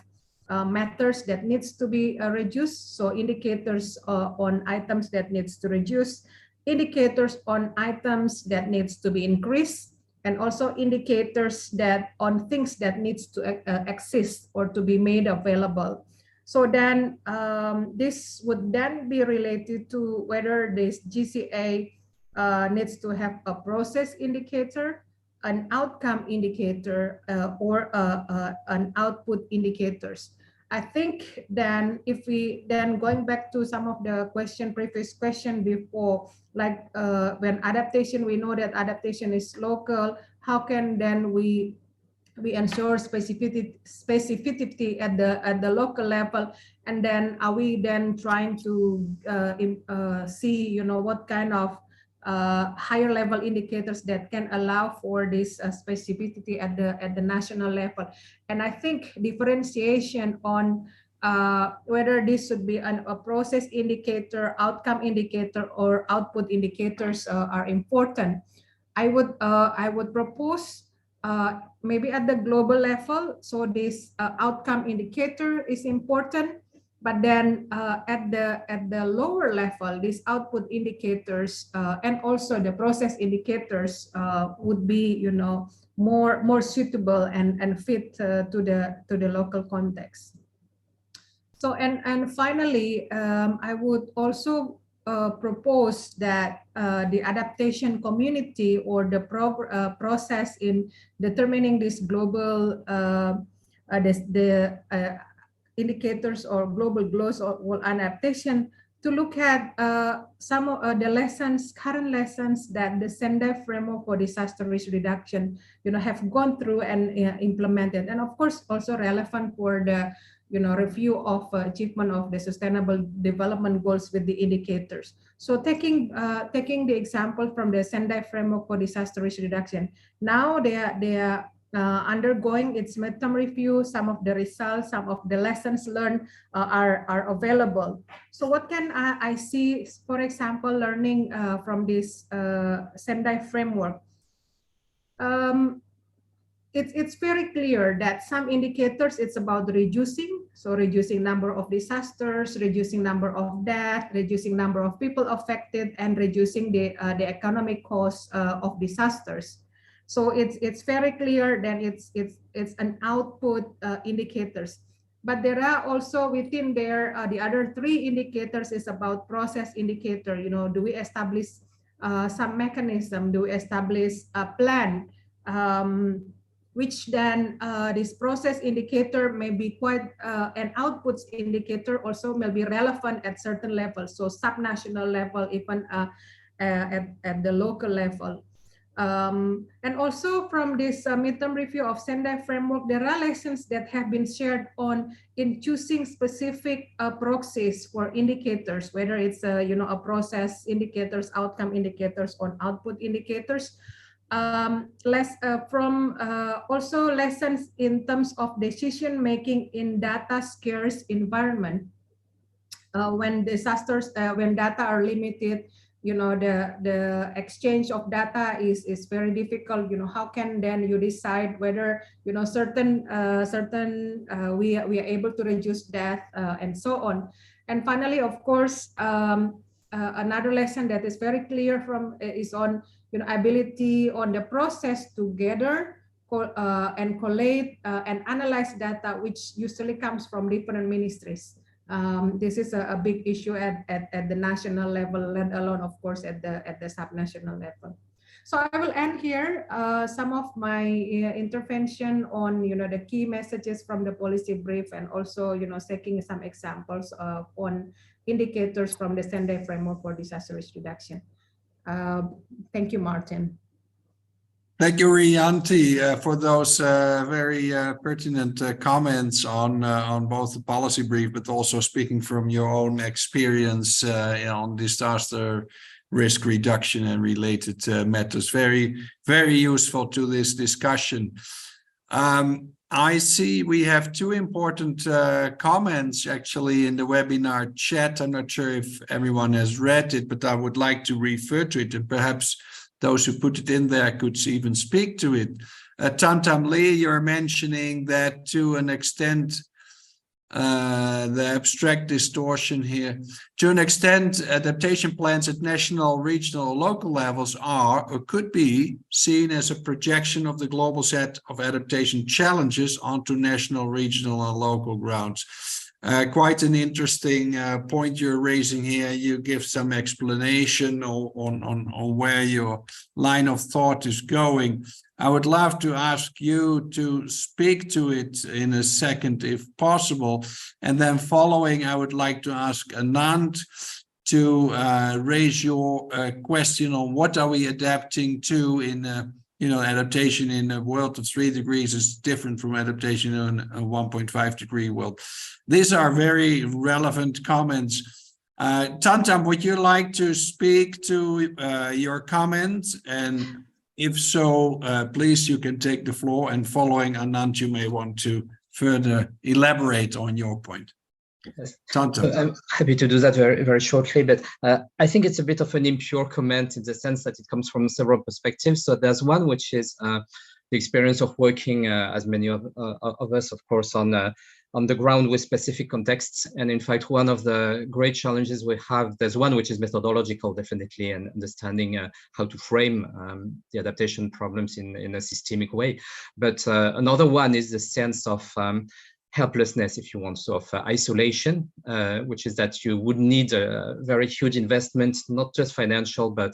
matters that needs to be reduced. So indicators on items that needs to reduce, indicators on items that needs to be increased, and also indicators that on things that needs to exist or to be made available. So then this would then be related to whether this GCA needs to have a process indicator, an outcome indicator, or an output indicators. I think then if we then going back to some of the previous question before, like when adaptation, we know that adaptation is local. How can then we ensure specificity at the local level, and then are we then trying to see what kind of higher level indicators that can allow for this specificity at the national level. And I think differentiation on whether this should be a process indicator, outcome indicator, or output indicators are important. I would propose maybe at the global level, so this outcome indicator is important. But then at the lower level, these output indicators and also the process indicators would be more suitable and fit to the local context. So and finally, I would also propose that the adaptation community or the process in determining this global indicators or global goals or adaptation, to look at some of the current lessons that the Sendai framework for disaster risk reduction, have gone through and implemented, and of course also relevant for the review of achievement of the sustainable development goals with the indicators. So taking the example from the Sendai framework for disaster risk reduction, now they are undergoing its midterm review. Some of the results, some of the lessons learned are available. So what can I see, for example, learning from this Sendai framework? It's very clear that some indicators, it's about reducing, so reducing number of disasters, reducing number of deaths, reducing number of people affected, and reducing the economic cost of disasters. So it's very clear that it's an output indicators. But there are also within there the other three indicators is about process indicator. Do we establish some mechanism? Do we establish a plan? which then this process indicator may be quite an outputs indicator also may be relevant at certain levels, so subnational level, even at the local level. And also from this midterm review of Sendai framework, there are lessons that have been shared on in choosing specific proxies for indicators, whether it's a process indicators, outcome indicators, or output indicators. Also lessons in terms of decision making in data scarce environment. When disasters, when data are limited, the exchange of data is very difficult. How can then you decide whether certain we are able to reduce death and so on. And finally, of course, another lesson that is very clear from is on ability on the process to gather and collate and analyze data, which usually comes from different ministries. This is a big issue at the national level, let alone, of course, at the subnational level. So I will end here some of my intervention on the key messages from the policy brief, and also taking some examples on indicators from the Sendai framework for disaster risk reduction. Thank you, Martin. Thank you, Rianti, for those very pertinent comments on both the policy brief, but also speaking from your own experience on disaster risk reduction and related matters. Very, very useful to this discussion. I see we have two important comments actually in the webinar chat. I'm not sure if everyone has read it, but I would like to refer to it, and perhaps those who put it in there could even speak to it. Tantam Lee, you're mentioning that to an extent, the abstract distortion here, to an extent, adaptation plans at national, regional, local levels are or could be seen as a projection of the global set of adaptation challenges onto national, regional, and local grounds. Quite an interesting point you're raising here. You give some explanation on where your line of thought is going. I would love to ask you to speak to it in a second, if possible. And then following, I would like to ask Anand to raise your question on what are we adapting to in adaptation in a world of 3 degrees is different from adaptation in a 1.5 degree world. These are very relevant comments. Tantam, would you like to speak to your comments? And if so, please, you can take the floor. And following Anand, you may want to further elaborate on your point. Yes. Tantam. I'm happy to do that very, very shortly, but I think it's a bit of an impure comment in the sense that it comes from several perspectives. So there's one which is the experience of working, as many of us, of course, on the ground with specific contexts. And in fact, one of the great challenges we have, there's one which is methodological, definitely, and understanding how to frame the adaptation problems in a systemic way. But another one is the sense of helplessness, if you want, so of isolation, which is that you would need a very huge investment, not just financial, but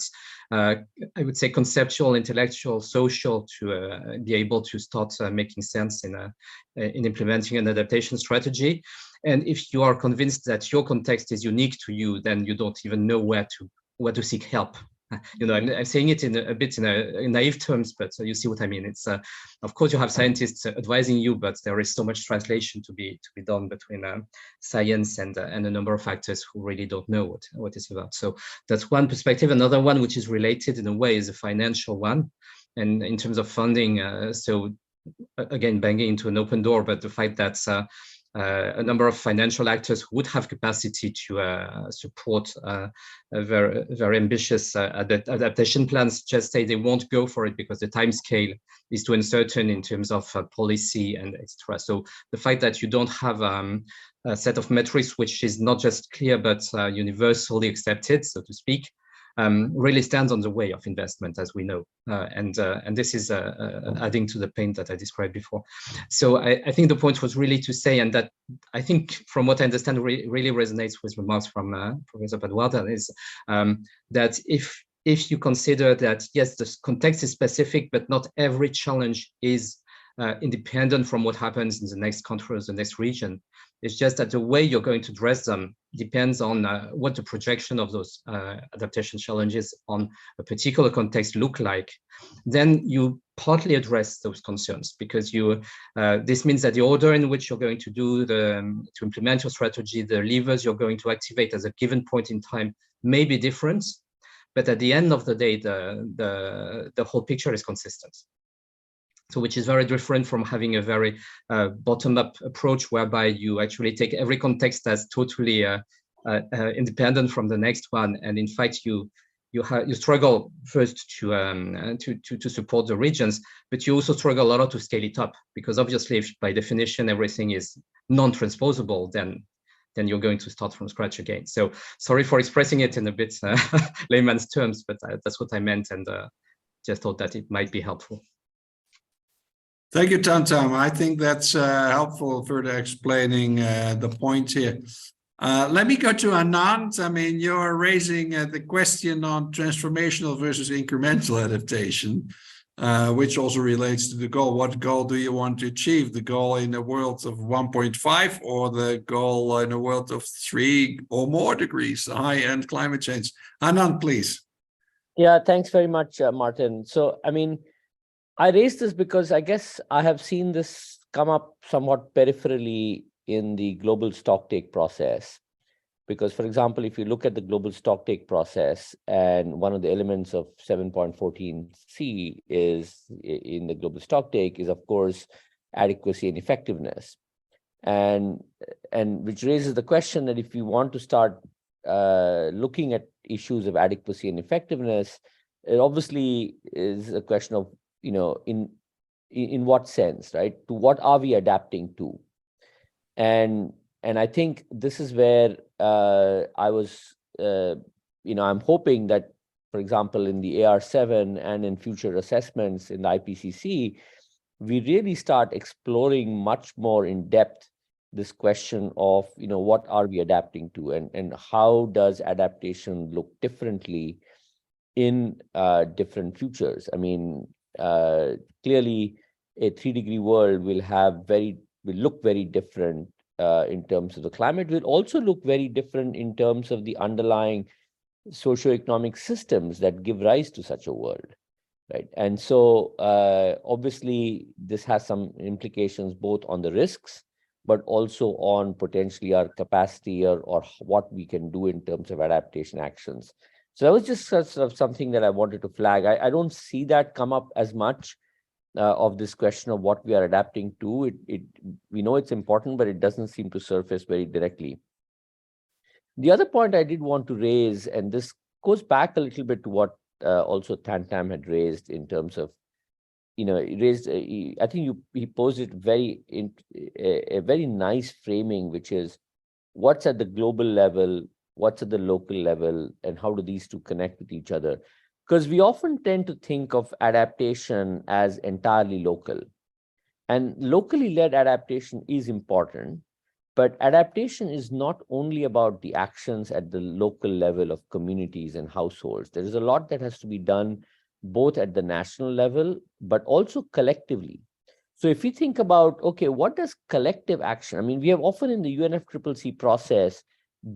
I would say conceptual, intellectual, social, to be able to start making sense in implementing an adaptation strategy. And if you are convinced that your context is unique to you, then you don't even know where to seek help. I'm saying it in a bit in naive terms, but you see what I mean. It's of course you have scientists advising you, but there is so much translation to be done between science and a number of actors who really don't know what it's about. So that's one perspective. Another one, which is related in a way, is a financial one, and in terms of funding. So again, banging into an open door, but the fact that a number of financial actors would have capacity to support very, very ambitious adaptation plans, just say they won't go for it because the time scale is too uncertain in terms of policy and etc. So the fact that you don't have a set of metrics which is not just clear but universally accepted, so to speak, really stands on the way of investment, as we know, and this is adding to the pain that I described before. So I think the point was really to say, and that I think from what I understand really resonates with remarks from Professor Padwardhan, is that if you consider that yes, the context is specific, but not every challenge is independent from what happens in the next country or the next region. It's just that the way you're going to address them depends on what the projection of those adaptation challenges on a particular context look like. Then you partly address those concerns, because you this means that the order in which you're going to do to implement your strategy, the levers you're going to activate at a given point in time may be different, but at the end of the day, the whole picture is consistent. So, which is very different from having a very bottom-up approach, whereby you actually take every context as totally independent from the next one, and in fact you struggle first to support the regions, but you also struggle a lot to scale it up, because obviously, if by definition everything is non-transposable, then you're going to start from scratch again. So, sorry for expressing it in a bit layman's terms, but that's what I meant, and just thought that it might be helpful. Thank you, Tantam. I think that's helpful further explaining the point here. Let me go to Anand. I mean, you're raising the question on transformational versus incremental adaptation, which also relates to the goal. What goal do you want to achieve? The goal in a world of 1.5 or the goal in a world of 3 or more degrees, high-end climate change? Anand, please. Yeah, thanks very much, Martin. So, I mean, I raised this because I guess I have seen this come up somewhat peripherally in the global stocktake process. Because, for example, if you look at the global stocktake process, and one of the elements of 7.14c is in the global stocktake is, of course, adequacy and effectiveness. And which raises the question that if you want to start looking at issues of adequacy and effectiveness, it obviously is a question of, you know, in what sense, right? To what are we adapting to? And I think this is where I was, you know, I'm hoping that, for example, in the AR7 and in future assessments in the IPCC, we really start exploring much more in depth this question of, you know, what are we adapting to, and how does adaptation look differently in different futures? I mean, clearly a 3-degree world will look very different in terms of the climate. Will also look very different in terms of the underlying socioeconomic systems that give rise to such a world, right? And so obviously this has some implications both on the risks, but also on potentially our capacity or what we can do in terms of adaptation actions. So that was just sort of something that I wanted to flag. I don't see that come up as much of this question of what we are adapting to. We know it's important, but it doesn't seem to surface very directly. The other point I did want to raise, and this goes back a little bit to what also Tantam had raised in terms of, you know, I think he posed it a very nice framing, which is what's at the global level, what's at the local level, and how do these two connect with each other? Because we often tend to think of adaptation as entirely local. And locally led adaptation is important, but adaptation is not only about the actions at the local level of communities and households. There is a lot that has to be done both at the national level, but also collectively. So if you think about, okay, what does collective action? I mean, we have often in the UNFCCC process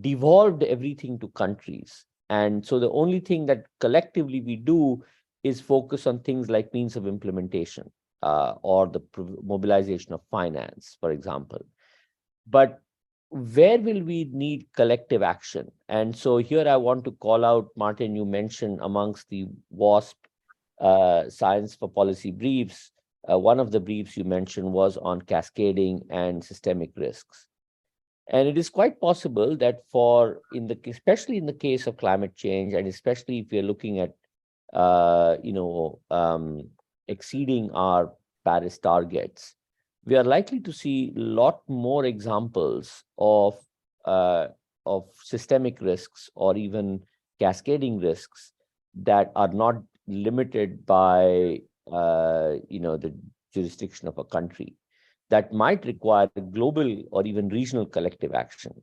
devolved everything to countries. And so the only thing that collectively we do is focus on things like means of implementation or the mobilization of finance, for example. But where will we need collective action? And so here I want to call out, Martin, you mentioned amongst the WASP Science for Policy briefs, one of the briefs you mentioned was on cascading and systemic risks. And it is quite possible that especially in the case of climate change, and especially if we're looking at, exceeding our Paris targets, we are likely to see a lot more examples of systemic risks or even cascading risks that are not limited by, the jurisdiction of a country, that might require a global or even regional collective action.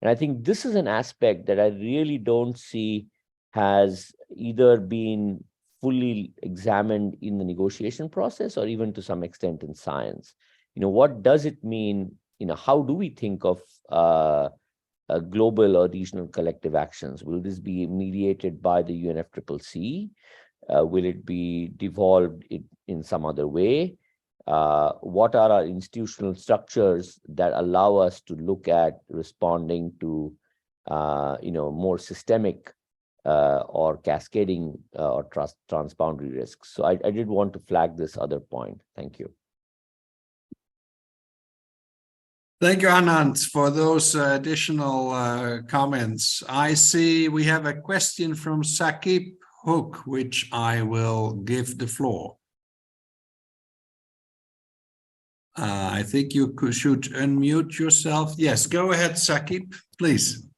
And I think this is an aspect that I really don't see has either been fully examined in the negotiation process, or even to some extent in science. What does it mean? How do we think of global or regional collective actions? Will this be mediated by the UNFCCC? Will it be devolved in some other way? What are our institutional structures that allow us to look at responding to more systemic or cascading or transboundary risks? So I did want to flag this other point. Thank you. Thank you, Anand, for those additional comments. I see we have a question from Sakib Hook, which I will give the floor. I think you should unmute yourself. Yes, go ahead, Sakib, please.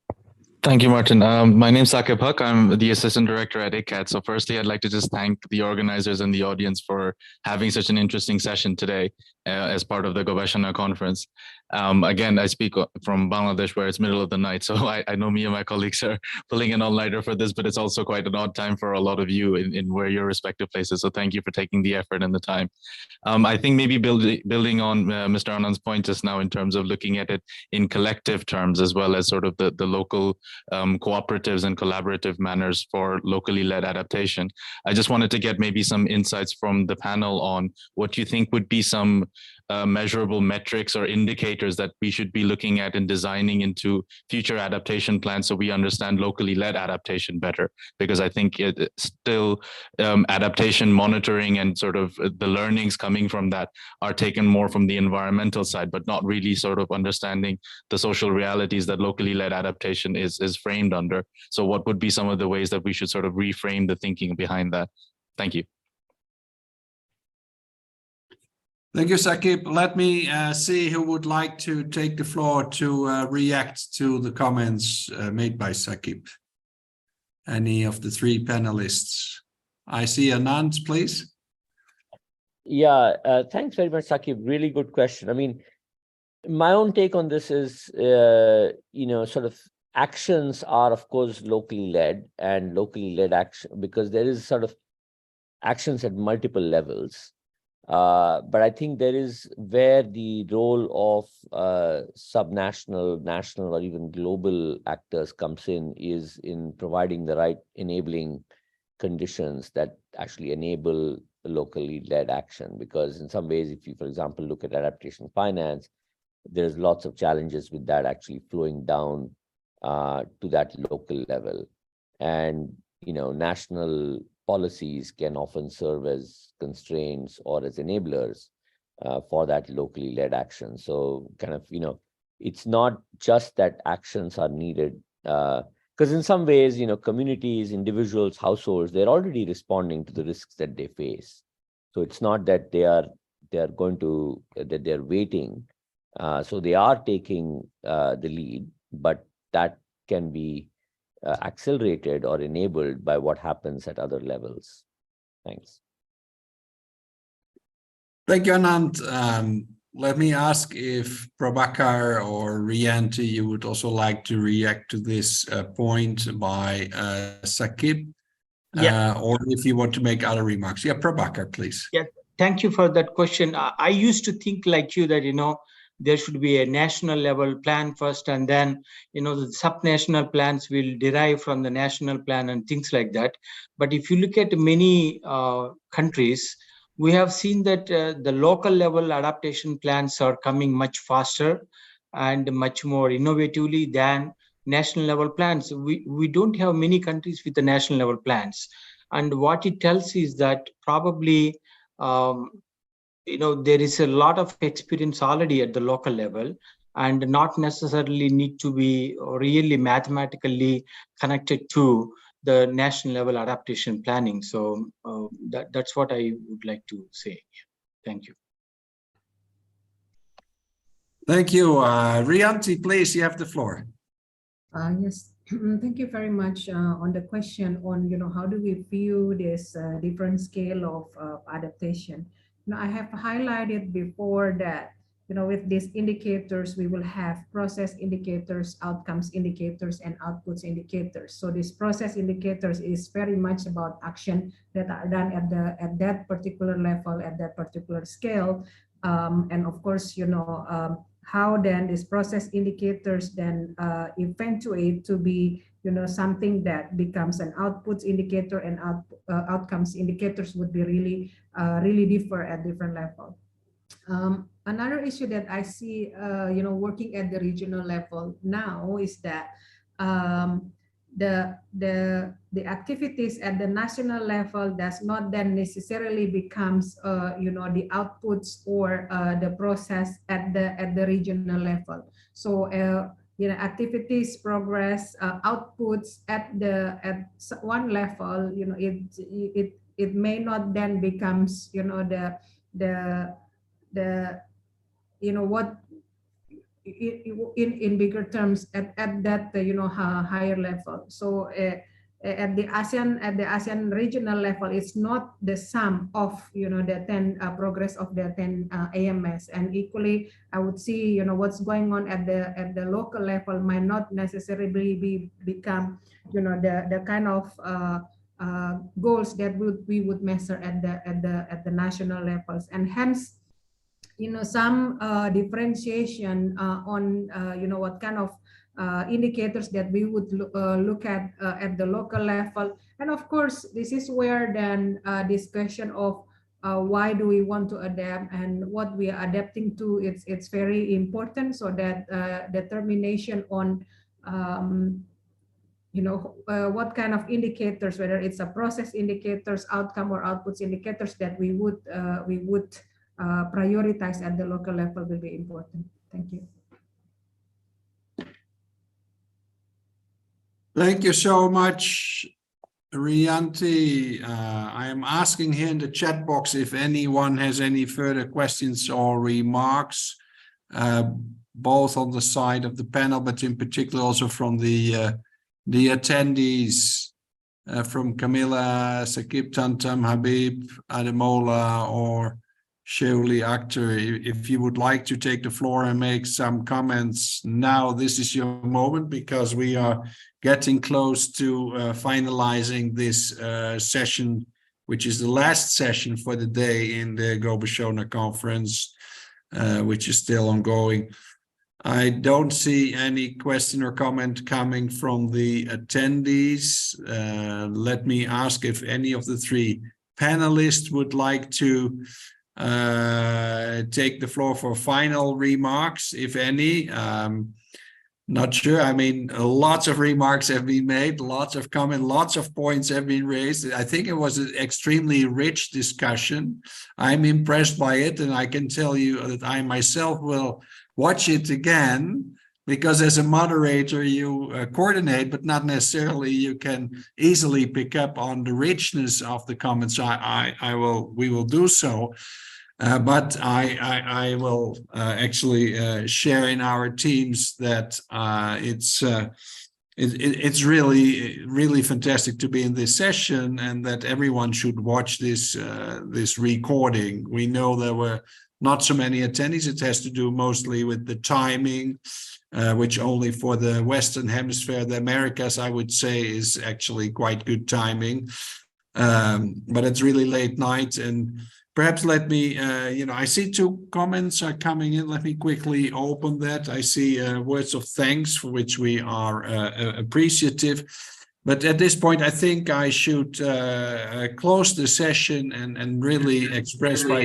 Thank you, Martin. My name is Sakib Haq. I'm the Assistant Director at ICCAT. So firstly, I'd like to just thank the organizers and the audience for having such an interesting session today as part of the Gobeshana conference. Again, I speak from Bangladesh, where it's middle of the night. So I know me and my colleagues are pulling an all-nighter for this, but it's also quite an odd time for a lot of you in where your respective places. So thank you for taking the effort and the time. I think maybe building on Mr. Anand's point just now in terms of looking at it in collective terms, as well as sort of the local cooperatives and collaborative manners for locally led adaptation. I just wanted to get maybe some insights from the panel on what you think would be some measurable metrics or indicators that we should be looking at in designing into future adaptation plans, so we understand locally led adaptation better, because I think it still adaptation monitoring and sort of the learnings coming from that are taken more from the environmental side, but not really sort of understanding the social realities that locally led adaptation is framed under. So what would be some of the ways that we should sort of reframe the thinking behind that? Thank you. Thank you, Sakib. Let me see who would like to take the floor to react to the comments made by Sakib. Any of the three panelists? I see Anand, please. Yeah, thanks very much, Sakib. Really good question. I mean, my own take on this is, sort of actions are, of course, locally led and locally led action, because there is sort of actions at multiple levels. But I think there is where the role of subnational, national, or even global actors comes is in providing the right enabling conditions that actually enable locally led action. Because in some ways, if you, for example, look at adaptation finance, there's lots of challenges with that actually flowing down to that local level. And, national policies can often serve as constraints or as enablers for that locally led action. So kind of, it's not just that actions are needed, because in some ways, communities, individuals, households, they're already responding to the risks that they face. So it's not that they're waiting. So they are taking the lead, but that can be accelerated or enabled by what happens at other levels. Thanks. Thank you, Anand. Let me ask if Prabhakar or Rianti, you would also like to react to this point by Sakib, or if you want to make other remarks. Yeah, Prabhakar, please. Yeah, thank you for that question. I used to think like you that, there should be a national level plan first, and then, the subnational plans will derive from the national plan and things like that. But if you look at many countries, we have seen that the local level adaptation plans are coming much faster and much more innovatively than national level plans. We don't have many countries with the national level plans. And what it tells is that probably, there is a lot of experience already at the local level, and not necessarily need to be really mathematically connected to the national level adaptation planning. So that's what I would like to say. Thank you. Thank you. Rianti, please, you have the floor. Yes, thank you very much on the question on, how do we view this different scale of adaptation. I have highlighted before that with these indicators, we will have process indicators, outcomes indicators, and outputs indicators. So this process indicators is very much about action that are done at that particular level, at that particular scale. And of course, how then these process indicators then eventuate to be, something that becomes an outputs indicator, and outcomes indicators would be really differ at different level. Another issue that I see, working at the regional level now is that the activities at the national level does not then necessarily becomes, the outputs or the process at the regional level. So, activities, progress, outputs at one level, it may not then becomes, what in bigger terms at that higher level. So at the ASEAN regional level, it's not the sum of the 10 progress of the 10 AMS, and equally I would see what's going on at the local level might not necessarily become the kind of goals that we would measure at the national levels, and hence some differentiation on what kind of indicators that we would look at the local level. And of course, this is where then discussion of why do we want to adapt and what we are adapting to, it's very important, so that determination on what kind of indicators, whether it's a process indicators, outcome or outputs indicators, that we would prioritize at the local level will be important. Thank you. Thank you so much, Rianti. I am asking here in the chat box if anyone has any further questions or remarks, both on the side of the panel, but in particular also from the attendees, from Camilla, Sakib, Tantam, Habib, Ademola, or Shauli Akhtar. If you would like to take the floor and make some comments now, this is your moment, because we are getting close to finalizing this session, which is the last session for the day in the Gobashona conference, which is still ongoing. I don't see any question or comment coming from the attendees. Let me ask if any of the three panelists would like to take the floor for final remarks, if any. Not sure. I mean, lots of remarks have been made, lots of comments, lots of points have been raised. I think it was an extremely rich discussion. I'm impressed by it, and I can tell you that I myself will watch it again, because as a moderator, you coordinate, but not necessarily you can easily pick up on the richness of the comments. We will do so. But I will actually share in our teams that it's really fantastic to be in this session, and that everyone should watch this recording. We know there were not so many attendees. It has to do mostly with the timing, which only for the Western Hemisphere, the Americas, I would say, is actually quite good timing. But it's really late night, and perhaps let me, I see two comments are coming in. Let me quickly open that. I see words of thanks, for which we are appreciative. But at this point, I think I should close the session and really express my...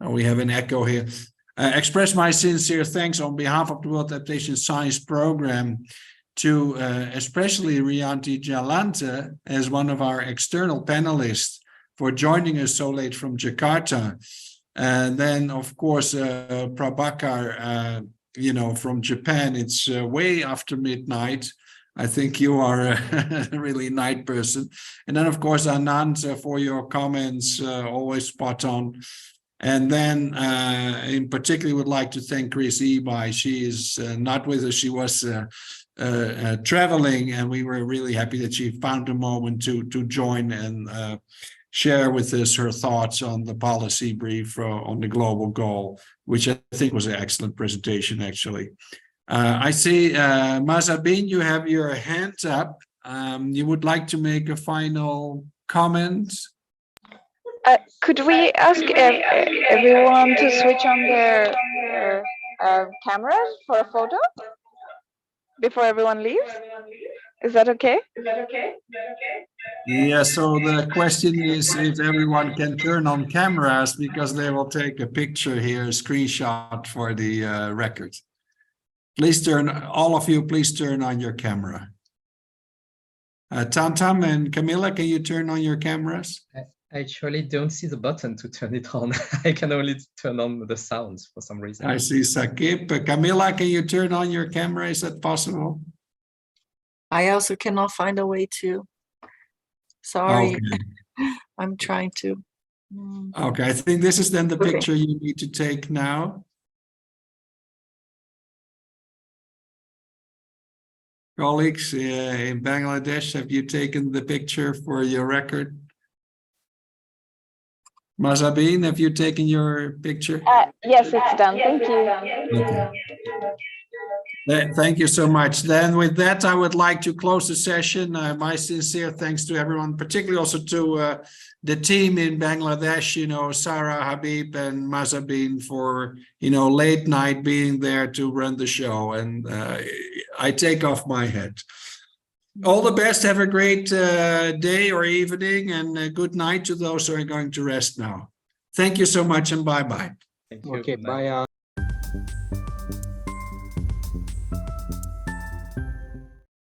Oh, we have an echo here. Express my sincere thanks on behalf of the World Adaptation Science Programme to especially Rianti Jalante as one of our external panelists, for joining us so late from Jakarta. And then, of course, Prabhakar, from Japan. It's way after midnight. I think you are a really night person. And then, of course, Anand, for your comments, always spot on. And then, in particular, would like to thank Chris Ebi. She is not with us. She was traveling, and we were really happy that she found a moment to join and share with us her thoughts on the policy brief on the global goal, which I think was an excellent presentation, actually. I see, Mazabin, you have your hand up. You would like to make a final comment? Could we ask everyone to switch on their cameras for a photo before everyone leaves? Is that okay? Yeah, so the question is if everyone can turn on cameras, because they will take a picture here, a screenshot for the record. Please all of you, please turn on your camera. Tantam and Camilla, can you turn on your cameras? I actually don't see the button to turn it on. I can only turn on the sounds for some reason. I see Sakib. Camilla, can you turn on your camera? Is that possible? I also cannot find a way to. Sorry, Okay. I'm trying to. Okay, I think this is then the picture you need to take now. Colleagues in Bangladesh, have you taken the picture for your record? Mazabin, have you taken your picture? Yes, it's done. Thank you. Okay. Thank you so much. Then with that, I would like to close the session. My sincere thanks to everyone, particularly also to the team in Bangladesh, Sarah, Habib and Mazabin for, late night being there to run the show. And I take off my hat. All the best. Have a great day or evening, and good night to those who are going to rest now. Thank you so much, and bye-bye. Thank you. Okay, bye.